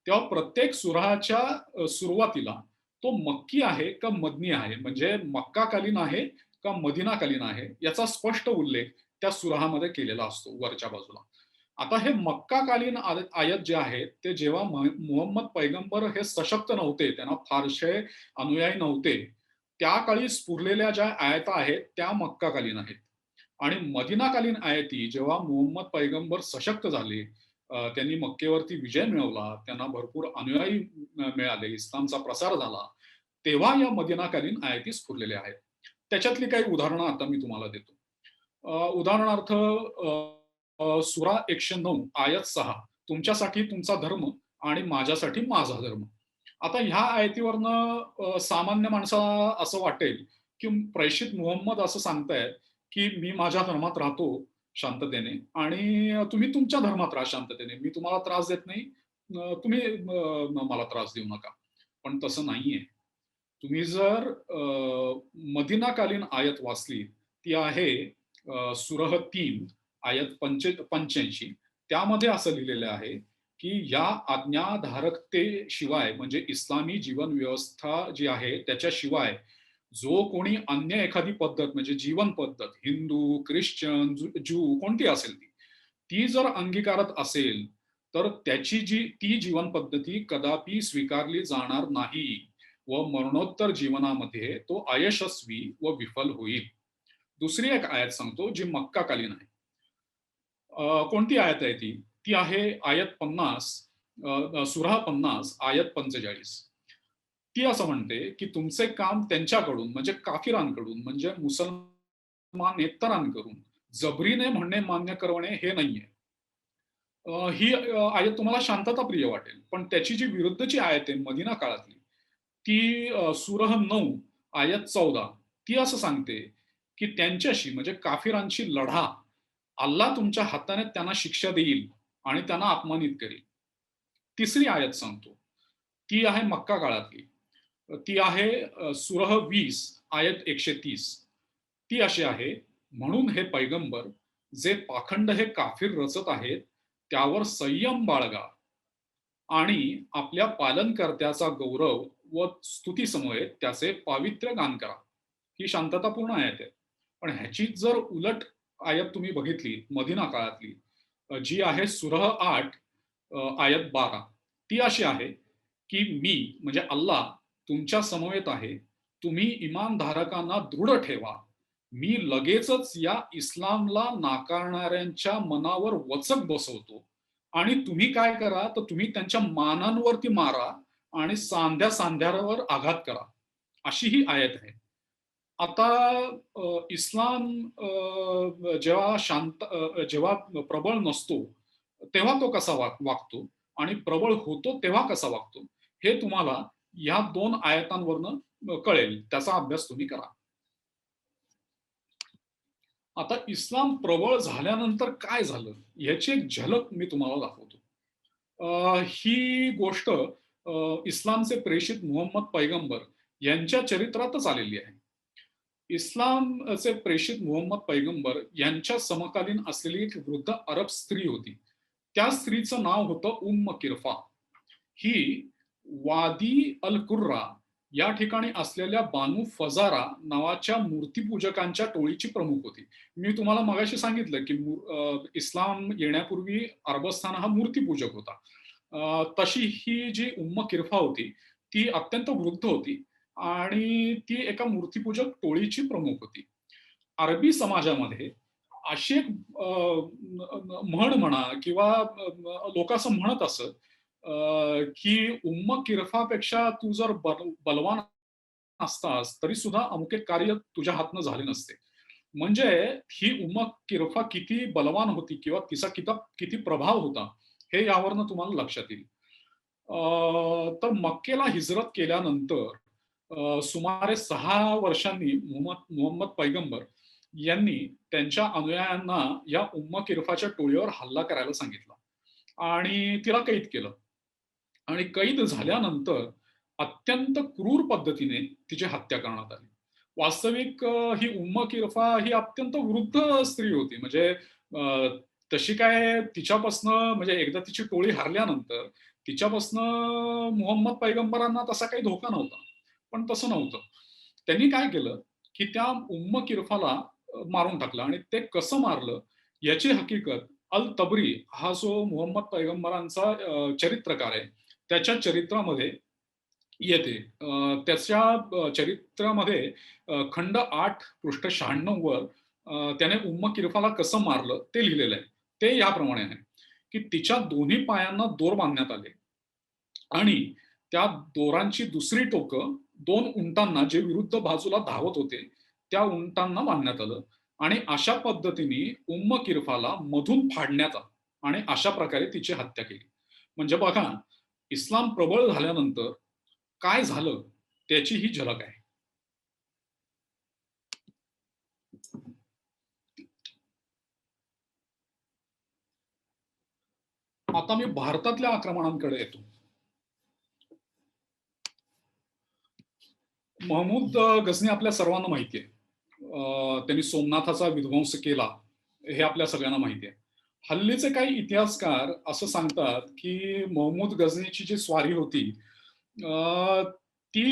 तेव्हा प्रत्येक सूरहाच्या सुरुवातीला तो मक्की आहे का मदनी आहे, म्हणजे मक्काकालीन आहे का मदिनाकालीन आहे, याचा स्पष्ट उल्लेख त्या सुराहामध्ये केलेला असतो वरच्या बाजूला. आता हे मक्काकालीन आयत जे आहेत, ते जेव्हा मुहम्मद पैगंबर हे सशक्त नव्हते, त्यांना फारसे अनुयायी नव्हते, त्या काळी स्फुरलेल्या ज्या आयता आहेत, त्या मक्काकालीन आहेत. आणि मदिनाकालीन आयती जेव्हा मुहम्मद पैगंबर सशक्त झाले, त्यांनी मक्केवरती विजय मिळवला, त्यांना भरपूर अनुयायी मिळाले, इस्लामचा प्रसार झाला, तेव्हा या मदिनाकालीन आयती स्फुरलेल्या आहेत. त्याच्यातली काही उदाहरणं आता मी तुम्हाला देतो. उदाहरणार्थ सुरा 109 आयत 6 तुमच्यासाठी तुमचा धर्म आणि माझ्यासाठी माझा धर्म. आता ह्या आयतीवरनं सामान्य माणसाला असं वाटेल, की प्रेषित मुहम्मद असं सांगतायत, की मी माझ्या धर्मात राहतो, शांततेने आणि तुम्ही तुमच्या धर्मात राहा शांततेने. मी तुम्हाला त्रास देत नाही. तुम्ही मला त्रास देऊ नका. पण तसं नाहीये. तुम्ही जर मदिनाकालीन आयत वाचली, ती आहे सूरह 3 आयत 85. त्यामध्ये असं लिहिलेलं आहे, की या आज्ञाधारकतेशिवाय म्हणजे इस्लामी जीवन व्यवस्था जी आहे त्याच्याशिवाय जो कोणी अन्य एखादी पद्धत म्हणजे जीवन पद्धत हिंदू, ख्रिश्चन, ज्यू कोणती असेल ती, ती जर अंगीकारत असेल, तर त्याची ती जीवन पद्धती कदापि स्वीकारली जाणार नाही व मरणोत्तर जीवनामध्ये तो अयशस्वी व विफल होईल. दुसरी एक आयत सांगतो जी मक्काकालीन आहे. कोणती आयत आहे ती? ती आहे आयत 50 सूरा 50 आयत 45. ती असं म्हणते, की तुमचे काम त्यांच्याकडून म्हणजे काफिरांकडून म्हणजे मुसलमानेतरांकडून जबरीने म्हणणे मान्य करणे हे नाहीये. ही आयत तुम्हाला शांतताप्रिय वाटेल. पण त्याची जी विरुद्धची आयत आहे मदिना काळातली, ती सूरह 9 आयत 14 ती असं सांगते, की त्यांच्याशी म्हणजे काफिरांशी लढा. अल्लाह तुमच्या हाताने त्यांना शिक्षा देईल आणि त्यांना अपमानित करेल. तिसरी आयत सांगतो. ती आहे मक्का काळातली. ती आहे सूरह 20 आयत 130. ती अशी आहे, म्हणून हे पैगंबर जे पाखंड हे काफिर रचत आहेत, त्यावर संयम बाळगा आणि आपल्या पालनकर्त्याचा गौरव व स्तुतीसमवेत त्याचे पावित्र्य गान करा. ही शांततापूर्ण आयत आहे. पण ह्याची जर उलट आयत तुम्ही बघितली मदिना काळातली, जी आहे सूरह 8 आयत 12. ती अशी आहे, की मी म्हणजे अल्लाह तुमच्या समवेत आहे. तुम्ही इमानधारकांना दृढ ठेवा. मी लगेचच या इस्लामला नाकारणाऱ्यांच्या मनावर वचक बसवतो आणि तुम्ही काय करा, तर तुम्ही त्यांच्या मानांवरती मारा आणि सांध्या-सांध्यावर आघात करा. अशी ही आयत आहे. आता इस्लाम जेव्हा प्रबळ नसतो, तेव्हा तो कसा वागतो आणि प्रबळ होतो तेव्हा कसा वागतो, हे तुम्हाला या 2 आयतांवरनं कळेल. त्याचा अभ्यास तुम्ही करा. आता इस्लाम प्रबळ झाल्यानंतर काय झालं? याची एक झलक मी तुम्हाला दाखवतो. ही गोष्ट इस्लामचे प्रेषित मुहम्मद पैगंबर यांच्या चरित्रातच आलेली आहे. इस्लामचे प्रेषित मुहम्मद पैगंबर यांच्या समकालीन असलेली एक वृद्ध अरब स्त्री होती. त्या स्त्रीचं नाव होतं किरफा. ही वादी अल कुर्रा या ठिकाणी असलेल्या बानू फजारा नावाच्या मूर्तीपूजकांच्या टोळीची प्रमुख होती. मी तुम्हाला मगाशी सांगितलं, की इस्लाम येण्यापूर्वी अरबस्थान हा मूर्तीपूजक होता. तशी ही जी किरफा होती, ती अत्यंत वृद्ध होती आणि ती एका मूर्तीपूजक टोळीची प्रमुख होती. अरबी समाजामध्ये अशी एक म्हण म्हणा किंवा लोकं असं म्हणत असत, की किरफापेक्षा तू जर बलवान असतास, तरी सुद्धा अमुक एक कार्य तुझ्या हातनं झाले नसते. म्हणजे ही किरफा किती बलवान होती किंवा तिचा किती प्रभाव होता, हे यावरनं तुम्हाला लक्षात येईल. तर मक्केला हिजरत केल्यानंतर सुमारे 6 वर्षांनी मुहम्मद पैगंबर यांनी त्यांच्या अनुयायांना या किरफाच्या टोळीवर हल्ला करायला सांगितला आणि तिला कैद केलं. आणि कैद झाल्यानंतर अत्यंत क्रूर पद्धतीने तिची हत्या करण्यात आली. वास्तविक ही किरफा ही अत्यंत वृद्ध स्त्री होती. म्हणजे तशी काय तिच्यापासनं म्हणजे एकदा तिची टोळी हरल्यानंतर तिच्यापासनं मुहम्मद पैगंबरांना तसा काही धोका नव्हता. पण तसं नव्हतं. त्यांनी काय केलं, की त्या किरफाला मारून टाकलं आणि ते कसं मारलं याची हकीकत अल तबरी हा जो मुहम्मद पैगंबरांचा चरित्रकार आहे, त्याच्या चरित्रामध्ये येते. त्याच्या चरित्रामध्ये खंड 8 पृष्ठ 96 वर त्याने किरफाला कसं मारलं ते लिहिलेलं आहे. ते याप्रमाणे आहे, की तिच्या दोन्ही पायांना दोर बांधण्यात आले आणि त्या दोरांची दुसरी टोकं 2 उंटांना जे विरुद्ध बाजूला धावत होते, त्या उंटांना बांधण्यात आलं आणि अशा पद्धतीने किरफाला मधून फाडण्यात आलं आणि अशा प्रकारे तिची हत्या केली. म्हणजे बघा, इस्लाम प्रबळ झाल्यानंतर काय झालं त्याची ही झलक आहे. आता मी भारतातल्या आक्रमणांकडे येतो. महमूद गझनी आपल्या सर्वांना माहिती आहे. त्यांनी सोमनाथाचा विध्वंस केला, हे आपल्या सगळ्यांना माहिती आहे. हल्लीचे काही इतिहासकार असं सांगतात, की महमूद गझनीची जी स्वारी होती, अ, ती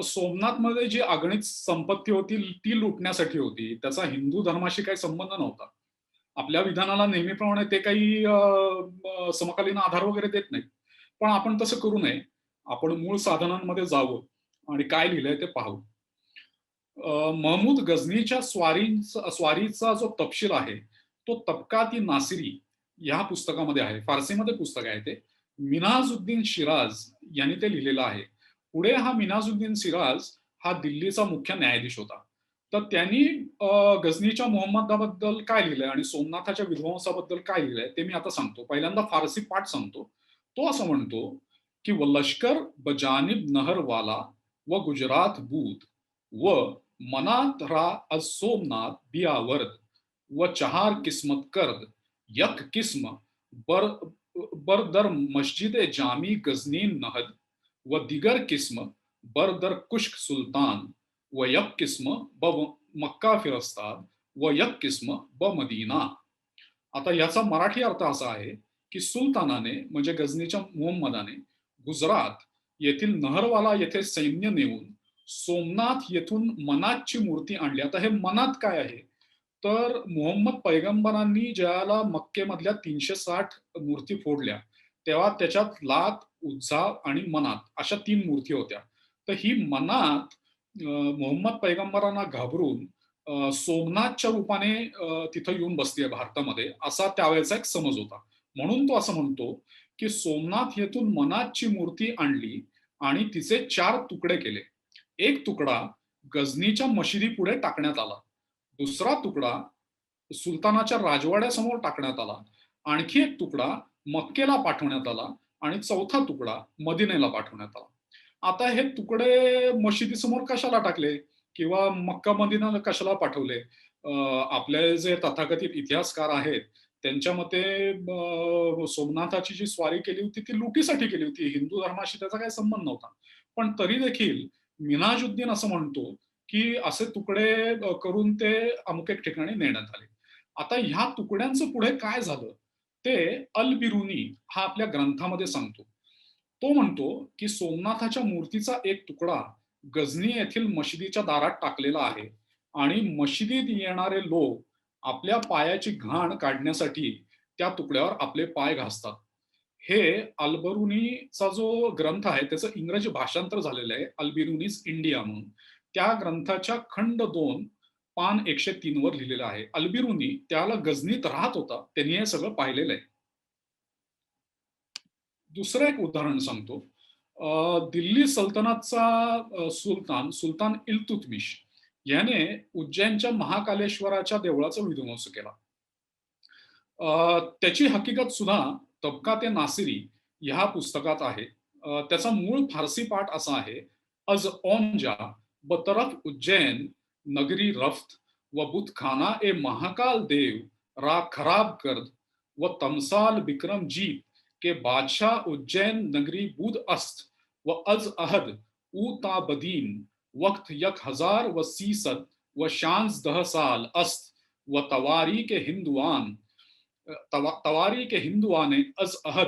सोमनाथमध्ये जी अगणित संपत्ती होती, ती लुटण्यासाठी होती. त्याचा हिंदू धर्माशी काही संबंध नव्हता. आपल्या विधानाला नेहमीप्रमाणे ते काही समकालीन आधार वगैरे देत नाहीत. पण आपण तसं करू नये. आपण मूळ साधनांमध्ये जावं आणि काय लिहिलंय ते पाहावं. महमूद गझनीच्या स्वारीचा जो तपशील आहे, तो तबकात-इ-नासिरी या पुस्तकामध्ये आहे. फारसीमध्ये पुस्तक आहे ते. मिन्हाजुद्दीन शिराज यांनी ते लिहिलेलं आहे. पुढे हा मिन्हाजुद्दीन सिराज हा दिल्लीचा मुख्य न्यायाधीश होता. तर त्यांनी गझनीच्या मोहम्मदाबद्दल काय लिहिलंय आणि सोमनाथाच्या विध्वंसाबद्दल काय लिहिलंय ते मी आता सांगतो. पहिल्यांदा फारसी पाठ सांगतो. तो असं म्हणतो, की "व लष्कर बजानिब नहरवाला व गुजरात बूद व मनात रा अज सोमनाथ बियावर्द व चहार किस्मत कर्द यक किस्म बर बरदर मस्जिद जामी गजनीन नहद व दिगर किस्म बरदर कुश्क सुल्तान व यक किस्म ब मक्का फिरस्ताद व यक किस्म ब मदीना." आता याचा मराठी अर्थ असा आहे, की सुलतानाने म्हणजे गझनीच्या मोहम्मदाने गुजरात येथील नहरवाला येथे सैन्य नेऊन सोमनाथ येथून मनातची मूर्ती आणली. आता हे मनात काय आहे? तर मोहम्मद पैगंबरांनी ज्याला मक्केमधल्या 360 मूर्ती फोडल्या, तेव्हा त्याच्यात लात, उज्जा आणि मनात अशा 3 मूर्ती होत्या. तर ही मनात मोहम्मद पैगंबरांना घाबरून सोमनाथच्या रूपाने तिथं येऊन बसतीये भारतामध्ये, असा त्यावेळेचा एक समज होता. म्हणून तो असं म्हणतो, की सोमनाथ येथून मनातची मूर्ती आणली आणि तिचे 4 तुकडे केले. एक तुकडा गझनीच्या मशिदीपुढे टाकण्यात आला. दुसरा तुकडा सुलतानाच्या राजवाड्यासमोर टाकण्यात आला. आणखी एक तुकडा मक्केला पाठवण्यात आला आणि चौथा तुकडा मदिनेला पाठवण्यात आला. आता हे तुकडे मशिदीसमोर कशाला टाकले किंवा मक्का मदिनाला कशाला पाठवले? आपले जे तथाकथित इतिहासकार आहेत, त्यांच्या मते सोमनाथाची जी स्वारी केली होती, ती लुटीसाठी केली होती. हिंदू धर्माशी त्याचा काही संबंध नव्हता. पण तरी देखील मिन्हाजुद्दीन असं म्हणतो, की असे तुकडे करून ते अमुक एक ठिकाणी नेण्यात आले. आता ह्या तुकड्यांचं पुढे काय झालं, ते अल-बिरुनी हा आपल्या ग्रंथामध्ये सांगतो. तो म्हणतो, की सोमनाथाच्या मूर्तीचा एक तुकडा गझनी येथील मशिदीच्या दारात टाकलेला आहे आणि मशिदीत येणारे लोक आपल्या पायाची घाण काढण्यासाठी त्या तुकड्यावर आपले पाय घासतात. हे अल-बिरुनीचा जो ग्रंथ आहे, त्याचं इंग्रजी भाषांतर झालेलं आहे, अल-बिरुनीज इंडिया म्हणून. त्या ग्रंथाच्या खंड 2 पान 103 वर लिहिलेलं आहे. अल-बिरुनी त्याला गझनीत राहत होता. त्यांनी हे सगळं पाहिलेलं आहे. दुसरं एक उदाहरण सांगतो. दिल्ली सल्तनतचा सुलतान, सुलतान इल्तुतमिश याने उज्जैनच्या महाकालेश्वराच्या देवळाचा विध्वंस केला. त्याची हकीकत सुद्धा तबकात ए नासिरी ह्या पुस्तकात आहे. त्याचा मूळ फारसी पाठ असा आहे, "अज ओंजा बतरफ उज्जैन नगरी रफ्त व बुतखाना ए महाकाल देव रा खराब करद व तमसाल बिक्रम जीत के बादशाह उज्जैन नगरी बूद अस्त व अज अहद ऊ ता बदीन वक्त यक हजार व सीसद व शांस दह साल अस्त व तवारी के हिंदुआन तवारी के हिंदुआने अज अहद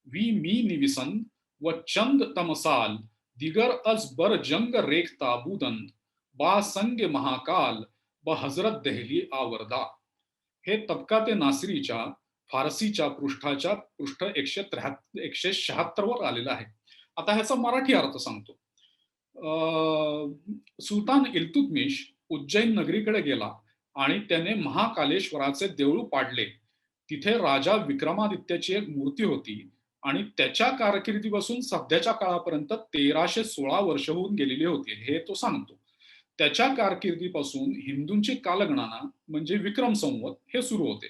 वी मी निविसन व चंद तमसाल दिगर अज बर जंग रेखता बुदंद बा संग महाकाल ब हजरत दहली आवर्दा." हे तबकात ए नासिरीच्या फारसीच्या पृष्ठ 176 वर आलेलं आहे. आता ह्याचा मराठी अर्थ सांगतो. सुलतान इल्तुतमिश उज्जैन नगरीकडे गेला आणि त्याने महाकालेश्वराचे देऊळ पाडले. तिथे राजा विक्रमादित्याची एक मूर्ती होती आणि त्याच्या कारकिर्दीपासून सध्याच्या काळापर्यंत 1316 वर्ष होऊन गेलेली होती, हे तो सांगतो. त्याच्या कारकिर्दीपासून हिंदूंची कालगणना म्हणजे विक्रम संवत हे सुरू होते.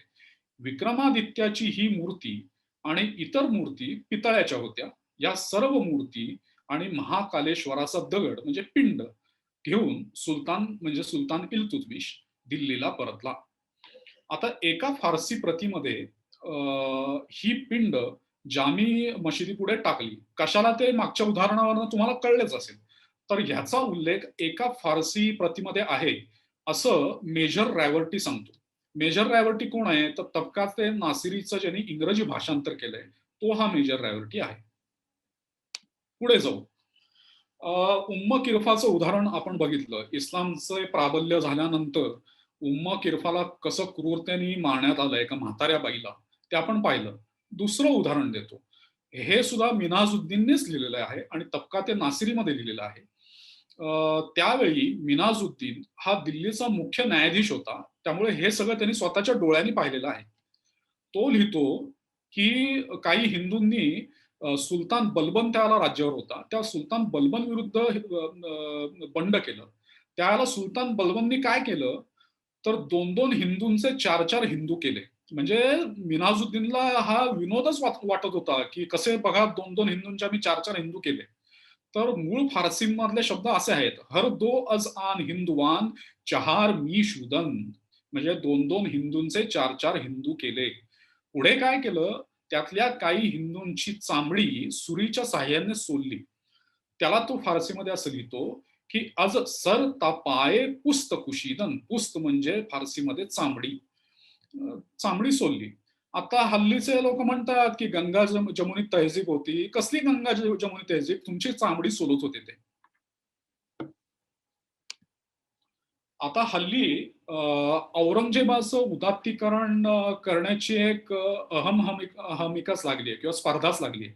विक्रमादित्याची ही मूर्ती आणि इतर मूर्ती पितळ्याच्या होत्या. या सर्व मूर्ती आणि महाकालेश्वराचा दगड म्हणजे पिंड घेऊन सुलतान इल्तुतमिश दिल्लीला परतला. आता एका फारसी प्रतीमध्ये ही पिंड जामी मशिदीपुढे टाकली. कशाला ते मागच्या उदाहरणावरून तुम्हाला कळलेच असेल. तर ह्याचा उल्लेख एका फारसी प्रतीमध्ये आहे, असं मेजर रॅवर्टी सांगतो. मेजर रॅवर्टी कोण आहे? तर तबकात नासिरीचं ज्यांनी इंग्रजी भाषांतर केलंय, तो हा मेजर रॅवर्टी आहे. पुढे जाऊ. उम्म किरफाचं उदाहरण आपण बघितलं. इस्लामचे प्राबल्य झाल्यानंतर उम्म किरफाला कसं क्रूरतेने मारण्यात आलं एका म्हाताऱ्या बाईला, ते आपण पाहिलं. दुसरं उदाहरण देतो. हे सुद्धा मिन्हाजुद्दीननेच लिहिलेलं आहे आणि तबकात-ए-नासिरीमध्ये लिहिलेलं आहे. त्यावेळी मिन्हाजुद्दीन हा दिल्लीचा मुख्य न्यायाधीश होता. त्यामुळे हे सगळं त्यांनी स्वतःच्या डोळ्यांनी पाहिलेलं आहे. तो लिहितो, की काही हिंदूंनी सुलतान बलबन त्यावेळेला राज्यावर होता. त्या सुलतान बलबन विरुद्ध बंड केलं. त्यावेळेला सुलतान बलबननी काय केलं, तर 2-2 हिंदूंचे 4-4 हिंदू केले. म्हणजे मिन्हाजुद्दीनला हा विनोदच वाटत होता, की कसे बघा 2-2 हिंदूंचे आम्ही 4-4 हिंदू केले. तर मूळ फारसीमधले शब्द असे आहेत, हर दो अज आन हिंदुवान चहार मी शुदन. म्हणजे 2-2 हिंदूंचे 4-4 हिंदू केले. पुढे काय केलं, त्यातल्या काही हिंदूंची चामडी सुरीच्या साहाय्याने सोलली. त्याला तो फारसीमध्ये असं लिहितो, की "अज सर तपाये पुस्त कुशीदन." पुस्त म्हणजे फारसीमध्ये चामडी. चामडी सोलली. आता हल्लीचे लोकं म्हणतात, की गंगा जमुनी तहजीब होती. कसली गंगा जमुनी तहजीब? तुमची चामडी सोलत होते ते. आता हल्ली औरंगजेबाचं उदात्तीकरण करण्याची एक अहमहिकाच लागली आहे किंवा स्पर्धाच लागली आहे.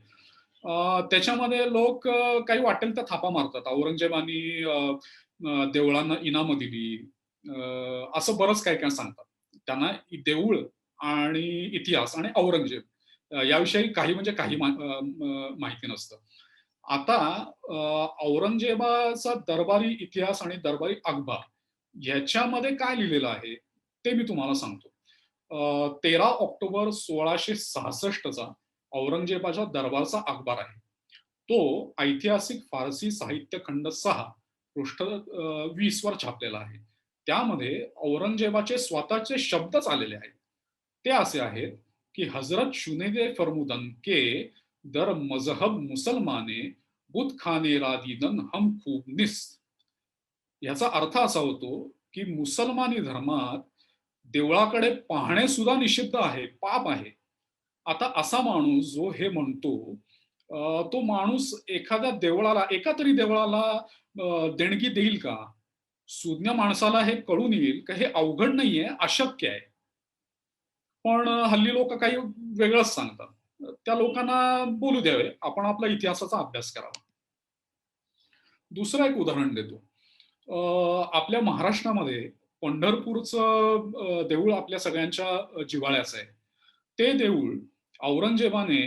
त्याच्यामध्ये लोक काही वाटेल त्या थापा मारतात. औरंगजेबानी देवळांना इनामं दिली, असं बरंच काही-काही सांगतात. त्यांना देऊळ आणि इतिहास आणि औरंगजेब याविषयी काही म्हणजे काही माहिती नसतं. आता औरंगजेबाचा दरबारी इतिहास आणि दरबारी अखबार ह्याच्यामध्ये काय लिहिलेलं आहे, ते मी तुम्हाला सांगतो. 13 ऑक्टोबर 1666 चा औरंगजेबाच्या दरबारचा अखबार आहे. तो ऐतिहासिक फारसी साहित्य खंड 6 पृष्ठ 20 वर छापलेला आहे. त्यामध्ये औरंगजेबाचे स्वतःचे शब्दच आलेले आहेत. ते असे आहेत, की हजरत शुनेदे फर्मुदन के दर मजहब मुसलमाने बुत खाने रा दीदन हम खूब निस्त. याचा अर्थ असा होतो, की मुसलमानी धर्मात देवळाकडे पाहणे सुद्धा निषिद्ध आहे, पाप आहे. आता असा माणूस जो हे म्हणतो, तो माणूस एखाद्या देवळाला एका तरी देवळाला देणगी देईल का? सुज्ञ माणसाला हे कळून येईल का हे अवघड नाहीये, अशक्य आहे. पण हल्ली लोकं काही वेगळंच सांगतात. त्या लोकांना बोलू द्यावे. आपण आपला इतिहासाचा अभ्यास करावा. दुसरं एक उदाहरण देतो. आपल्या महाराष्ट्रामध्ये पंढरपूरचं देऊळ आपल्या सगळ्यांच्या जिव्हाळ्याचं आहे. ते देऊळ औरंगजेबाने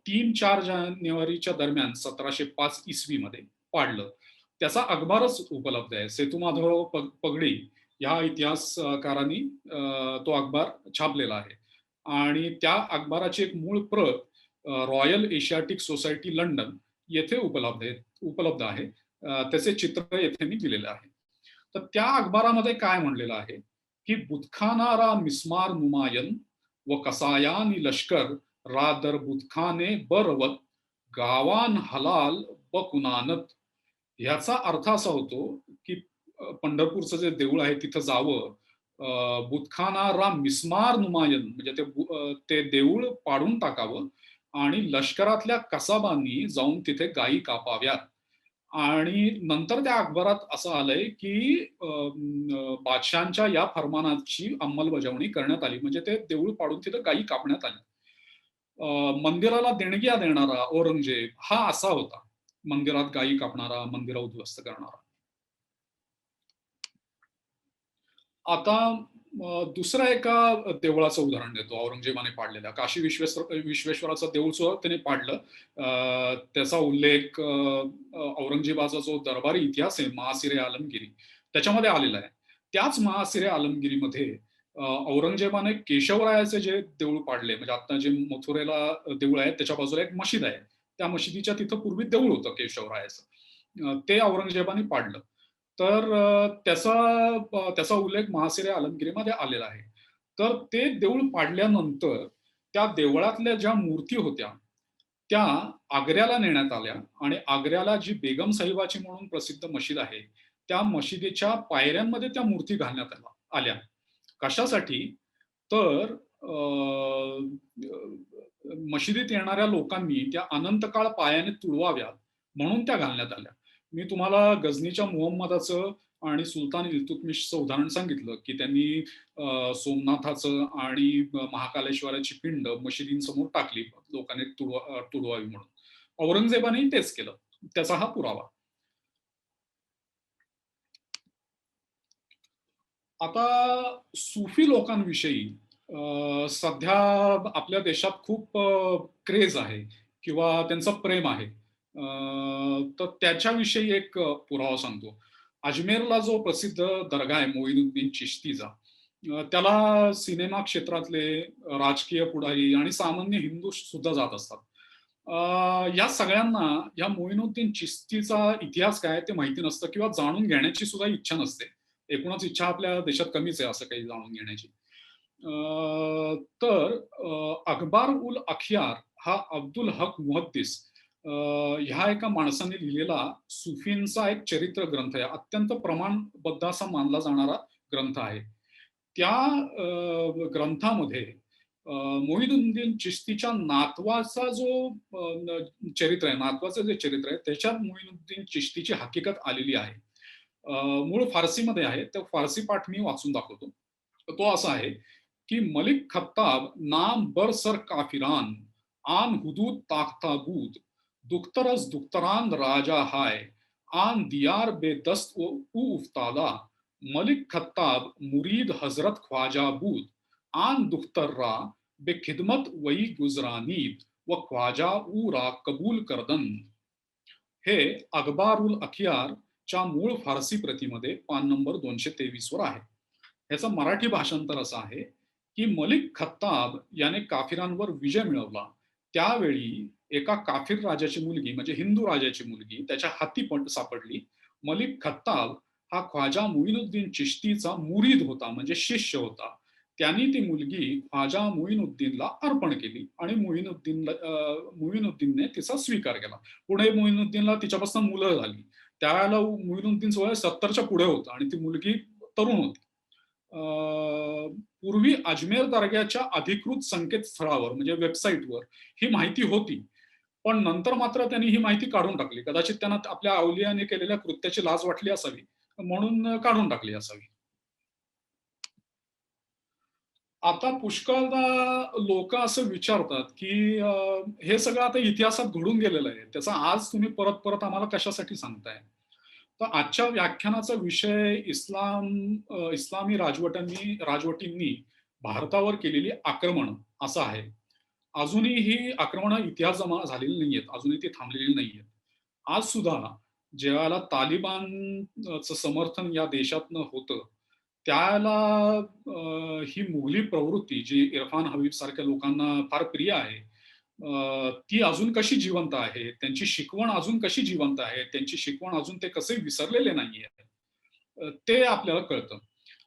3-4 जानेवारीच्या दरम्यान 1705 इसवीमध्ये पाडलं. त्याचा अखबारच उपलब्ध आहे. सेतुमाधवराव पगडी ह्या इतिहासकारांनी तो अखबार छापलेला आहे. आणि त्या अखबाराची एक मूळ प्रत रॉयल एशियाटिक सोसायटी लंडन येथे उपलब्ध आहे. त्याचे चित्र येथे मी दिलेलं आहे. तर त्या अखबारामध्ये काय म्हणलेलं आहे, की बुतखाना रा मिस्मार नुमायन व कसायानी लष्कर रा दर बुतखाने बरवत गावान हलाल व कुनानत. ह्याचा अर्थ असा होतो, की पंढरपूरचं जे देऊळ आहे तिथं जावं, बुतखाना रा मिस्मार नुमायन म्हणजे ते देऊळ पाडून टाकावं आणि लष्करातल्या कसाबांनी जाऊन तिथे गायी कापाव्यात. आणि नंतर त्या अखबारात असं आलंय, की बादशहांच्या या फर्मानाची अंमलबजावणी करण्यात आली. म्हणजे ते देऊळ पाडून तिथं गायी कापण्यात आल्या. मंदिराला देणग्या देणारा औरंगजेब हा असा होता. मंदिरात गायी कापणारा, मंदिरं उद्ध्वस्त करणारा. आता दुसऱ्या एका देवळाचं उदाहरण देतो औरंगजेबाने पाडलेल्या. काशी विश्वेश्वराचं देऊळ सुद्धा त्याने पाडलं. त्याचा उल्लेख औरंगजेबाचा जो दरबारी इतिहास आहे, महासिरे आलमगिरी त्याच्यामध्ये आलेला आहे. त्याच महासिरे आलमगिरीमध्ये औरंगजेबाने केशवरायाचे जे देऊळ पाडले, म्हणजे आता जे मथुरेला देऊळ आहे त्याच्या बाजूला एक मशीद आहे. त्या मशिदीच्या तिथं पूर्वी देऊळ होतं केशवरायाचं. ते औरंगजेबाने पाडलं. तर त्याचा उल्लेख महासिरे आलमगिरीमध्ये आलेला आहे. तर ते देऊळ पाडल्यानंतर त्या देवळातल्या ज्या मूर्ती होत्या, त्या आग्र्याला नेण्यात आल्या आणि आग्र्याला जी बेगम साहिबाची म्हणून प्रसिद्ध मशीद आहे, त्या मशिदीच्या पायऱ्यांमध्ये त्या मूर्ती घालण्यात आल्या. कशासाठी? तर मशिदीत येणाऱ्या लोकांनी त्या अनंतकाळ पायाने तुडवाव्यात म्हणून त्या घालण्यात आल्या. मी तुम्हाला गझनीच्या मुहम्मदाचं आणि सुलतान इल्तुतमिशचं उदाहरण सांगितलं, की त्यांनी सोमनाथाचं आणि महाकालेश्वराची पिंड मशिदींसमोर टाकली लोकांनी तुडवावी म्हणून. औरंगजेबानेही तेच केलं. त्याचा हा पुरावा. आता सुफी लोकांविषयी सध्या आपल्या देशात खूप क्रेज आहे किंवा त्यांचं प्रेम आहे. तर त्याच्याविषयी एक पुरावा सांगतो. अजमेरला जो प्रसिद्ध दर्गा आहे मोईनुद्दीन चिश्तीचा, त्याला सिनेमा क्षेत्रातले राजकीय पुढारी आणि सामान्य हिंदू सुद्धा जात असतात. या सगळ्यांना या मोईनुद्दीन चिश्तीचा इतिहास काय ते माहिती नसतं किंवा जाणून घेण्याची सुद्धा इच्छा नसते. एकूणच इच्छा आपल्या देशात कमीच आहे असं काही जाणून घेण्याची. तर अखबार उल अखियार हा अब्दुल हक मुहद्दिस ह्या एका माणसाने लिहिलेला सुफींचा एक चरित्र ग्रंथ आहे. अत्यंत प्रमाणबद्ध असा मानला जाणारा ग्रंथ आहे. त्या ग्रंथामध्ये मोईनुद्दीन चिश्तीच्या नातवाचा जो चरित्र आहे, नातवाचं जे चरित्र आहे, त्याच्यात मोईनुद्दीन चिश्तीची हकीकत आलेली आहे. मूळ फारसीमध्ये आहे. तर फारसी पाठ मी वाचून दाखवतो. तो असा आहे, की मलिक खत्ताब नाम बर सर काफिरान, आन हुदूद ताख्ताबूत, दुख्तरस दुख्तरान राजा हाय, आन दियार बेदस्त उ उफ्तादा, मलिक खत्ताब मुरीद हजरत ख्वाजा बूद, आन दुख्तर्रा बेखिदमत वही गुजरानीत व ख्वाजा ऊ रा कबूल करदन. हे अखबारुल अखियार च्या मूळ फारसी प्रतीमध्ये पान नंबर 223 वर आहे. ह्याचं मराठी भाषांतर असं आहे, की मलिक खत्ताब याने काफिरांवर विजय मिळवला. त्यावेळी एका काफिर राजाची मुलगी म्हणजे हिंदू राजाची मुलगी त्याच्या हाती पण सापडली. मलिक खत्ताब हा ख्वाजा मुईनुद्दीन चिश्तीचा मुरीद होता म्हणजे शिष्य होता. त्यांनी ती मुलगी ख्वाजा मुईनुद्दीनला अर्पण केली आणि मुईनुद्दीनने तिचा स्वीकार केला. पुढे मुईनुद्दीनला तिच्यापासून मुलं झाली. त्यावेळेला मुईनुद्दीनचं वय 70च्या पुढे होतं आणि ती मुलगी तरुण होती. पूर्वी अजमेर दर्ग्याच्या अधिकृत संकेतस्थळावर म्हणजे वेबसाईटवर ही माहिती होती. पण नंतर मात्र त्यांनी ही माहिती काढून टाकली. कदाचित त्यांना आपल्या अवलियाने केलेल्या कृत्याची लाज वाटली असावी, म्हणून काढून टाकली असावी. आता पुष्कळदा लोकं असं विचारतात, की हे सगळं आता इतिहासात घडून गेलेलं आहे. त्याचा आज तुम्ही परत-परत आम्हाला कशासाठी सांगताय? तर आजच्या व्याख्यानाचा विषय इस्लामी राजवटींनी भारतावर केलेली आक्रमणं असा आहे. अजूनही ही आक्रमणं इतिहासजमा झालेली नाहीयेत. अजूनही ती थांबलेली नाहीयेत. आज सुद्धा ज्यावेळेला तालिबानचं समर्थन या देशातनं होतं, त्यावेळेला ही मुघली प्रवृत्ती जी इरफान हबीब सारख्या लोकांना फार प्रिय आहे, ती अजून कशी जिवंत आहे, त्यांची शिकवण अजून कशी जिवंत आहे, त्यांची शिकवण अजून ते कसे विसरलेले नाहीये, ते आपल्याला कळतं.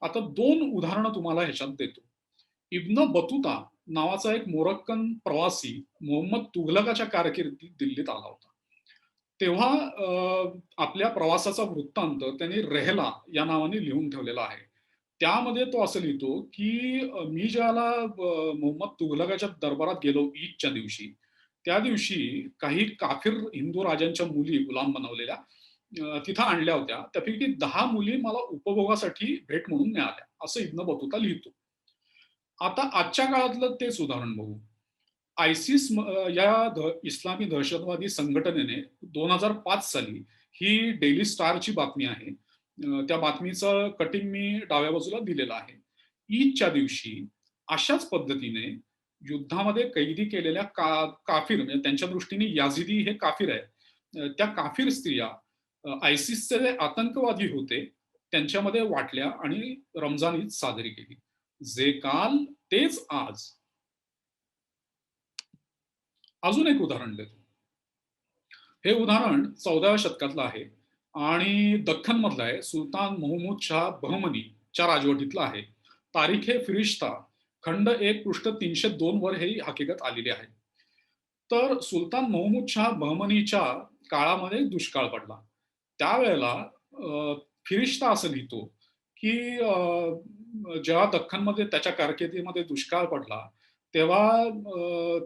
आता 2 उदाहरणं तुम्हाला ह्याच्यात देतो. इब्न बतुता नावाचा एक मोरक्कन प्रवासी मोहम्मद तुघलकाच्या कारकिर्दीत दिल्लीत आला होता. तेव्हा आपल्या प्रवासाचा वृत्तांत त्यांनी रेहला या नावाने लिहून ठेवलेला आहे. त्यामध्ये तो असं लिहितो, की मी ज्याला मोहम्मद तुघलकाच्या दरबारात गेलो ईदच्या दिवशी, त्या दिवशी काही काफिर हिंदू राजांच्या मुली गुलाम बनवलेल्या तिथं आणल्या होत्या. त्यापैकी 10 मुली मला उपभोगासाठी भेट म्हणून मिळाल्या, असं इब्न बतुता लिहितो. आता आजच्या काळातलं तेच उदाहरण बघू. आयसिस या इस्लामी दहशतवादी संघटनेने 2005 साली ही डेली स्टारची बातमी आहे. त्या बातमीचं कटिंग मी डाव्या बाजूला दिलेलं आहे. ईदच्या दिवशी अशाच पद्धतीने युद्धामध्ये कैदी केलेल्या काफिर म्हणजे त्यांच्या दृष्टीने याझिदी हे काफिर आहेत. त्या काफिर स्त्रिया आयसिसचे जे आतंकवादी होते त्यांच्यामध्ये वाटल्या आणि रमजान ईद साजरी केली. जे काल तेच आज. अजून एक उदाहरण देतो. हे उदाहरण 14व्या शतकातलं आहे आणि दख्खनमधलं आहे. सुलतान महमूद शाह बहमनीच्या राजवटीतलं आहे. तारीख आहे फिरिश्ता खंड 1 पृष्ठ 302 वर ही हकीकत आलेली आहे. तर सुलतान महमूद शाह बहमनीच्या काळामध्ये दुष्काळ पडला. त्यावेळेला फिरिश्ता असं लिहितो, की जेव्हा दख्खनमध्ये त्याच्या कारकिर्दीमध्ये दुष्काळ पडला, तेव्हा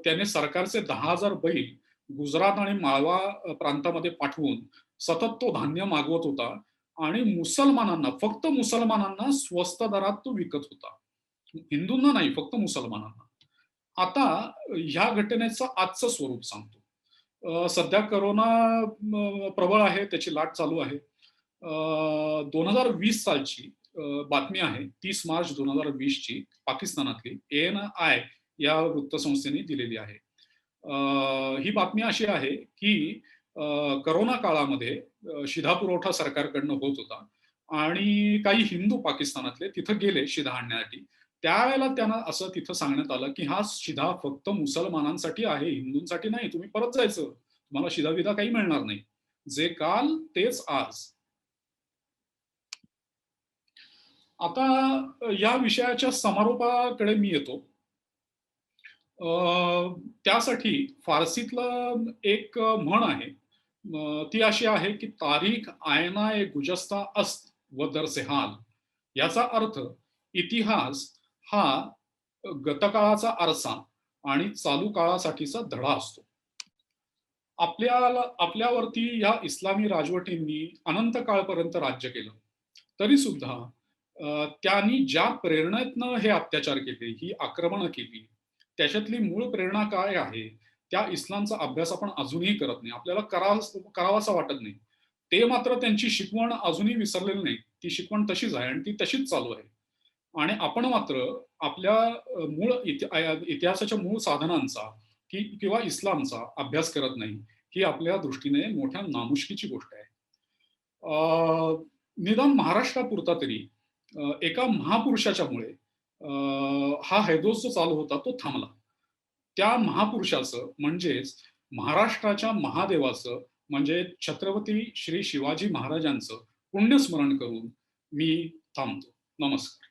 त्याने सरकारचे 10,000 बैल गुजरात आणि माळवा प्रांतामध्ये पाठवून सतत तो धान्य मागवत होता आणि मुसलमानांना, फक्त मुसलमानांना स्वस्त दरात तो विकत होता. हिंदूंना नाही, फक्त मुसलमानांना. आता ह्या घटनेचं आजचं स्वरूप सांगतो. सध्या कोरोना प्रबळ आहे, त्याची लाट चालू आहे. 2020 सालची बातमी आहे, 30 मार्च 2020 ची पाकिस्तानातली ANI या वृत्तसंस्थेने दिलेली आहे. ही बातमी अशी आहे, की कोरोना काळामध्ये शिधा पुरवठा सरकारकडनं होत होता आणि काही हिंदू पाकिस्तानातले तिथं गेले शिधा आणण्यासाठी. त्यावेळेला त्यांना असं तिथं सांगण्यात आलं, की हा शिधा फक्त मुसलमानांसाठी आहे, हिंदूंसाठी नाही. तुम्ही परत जायचं. तुम्हाला शिधा-विधा काही मिळणार नाही. जे काल तेच आज. आता या विषयाच्या समारोपाकडे मी येतो. त्यासाठी फारसीतलं एक म्हण आहे. ती अशी आहे, की तारीख आयना ए गुजस्ता अस्त व दर से हाल. याचा अर्थ इतिहास हा गतकाळाचा आरसा आणि चालू काळासाठीचा धडा असतो. आपल्यावरती या इस्लामी राजवटींनी अनंत काळपर्यंत राज्य केलं. तरी सुद्धा त्यांनी ज्या प्रेरणेतनं हे अत्याचार केले, ही आक्रमणं केली, त्याच्यातली मूळ प्रेरणा काय आहे? त्या इस्लामचा अभ्यास आपण अजूनही करत नाही. आपल्याला करावासा वाटत नाही. ते मात्र त्यांची शिकवण अजूनही विसरलेली नाही. ती शिकवण तशीच आहे आणि ती तशीच चालू आहे. आणि आपण मात्र आपल्या मूळ इतिहासाच्या मूळ साधनांचा किंवा इस्लामचा अभ्यास करत नाही. ही आपल्या दृष्टीने मोठ्या नामुष्कीची गोष्ट आहे. निदान महाराष्ट्रापुरता तरी एका महापुरुषाच्यामुळे हा हैदोस जो चालू होता तो थांबला. त्या महापुरुषाचं म्हणजेच महाराष्ट्राच्या महादेवाचं म्हणजे छत्रपती श्री शिवाजी महाराजांचं पुण्यस्मरण करून मी थांबतो. नमस्कार.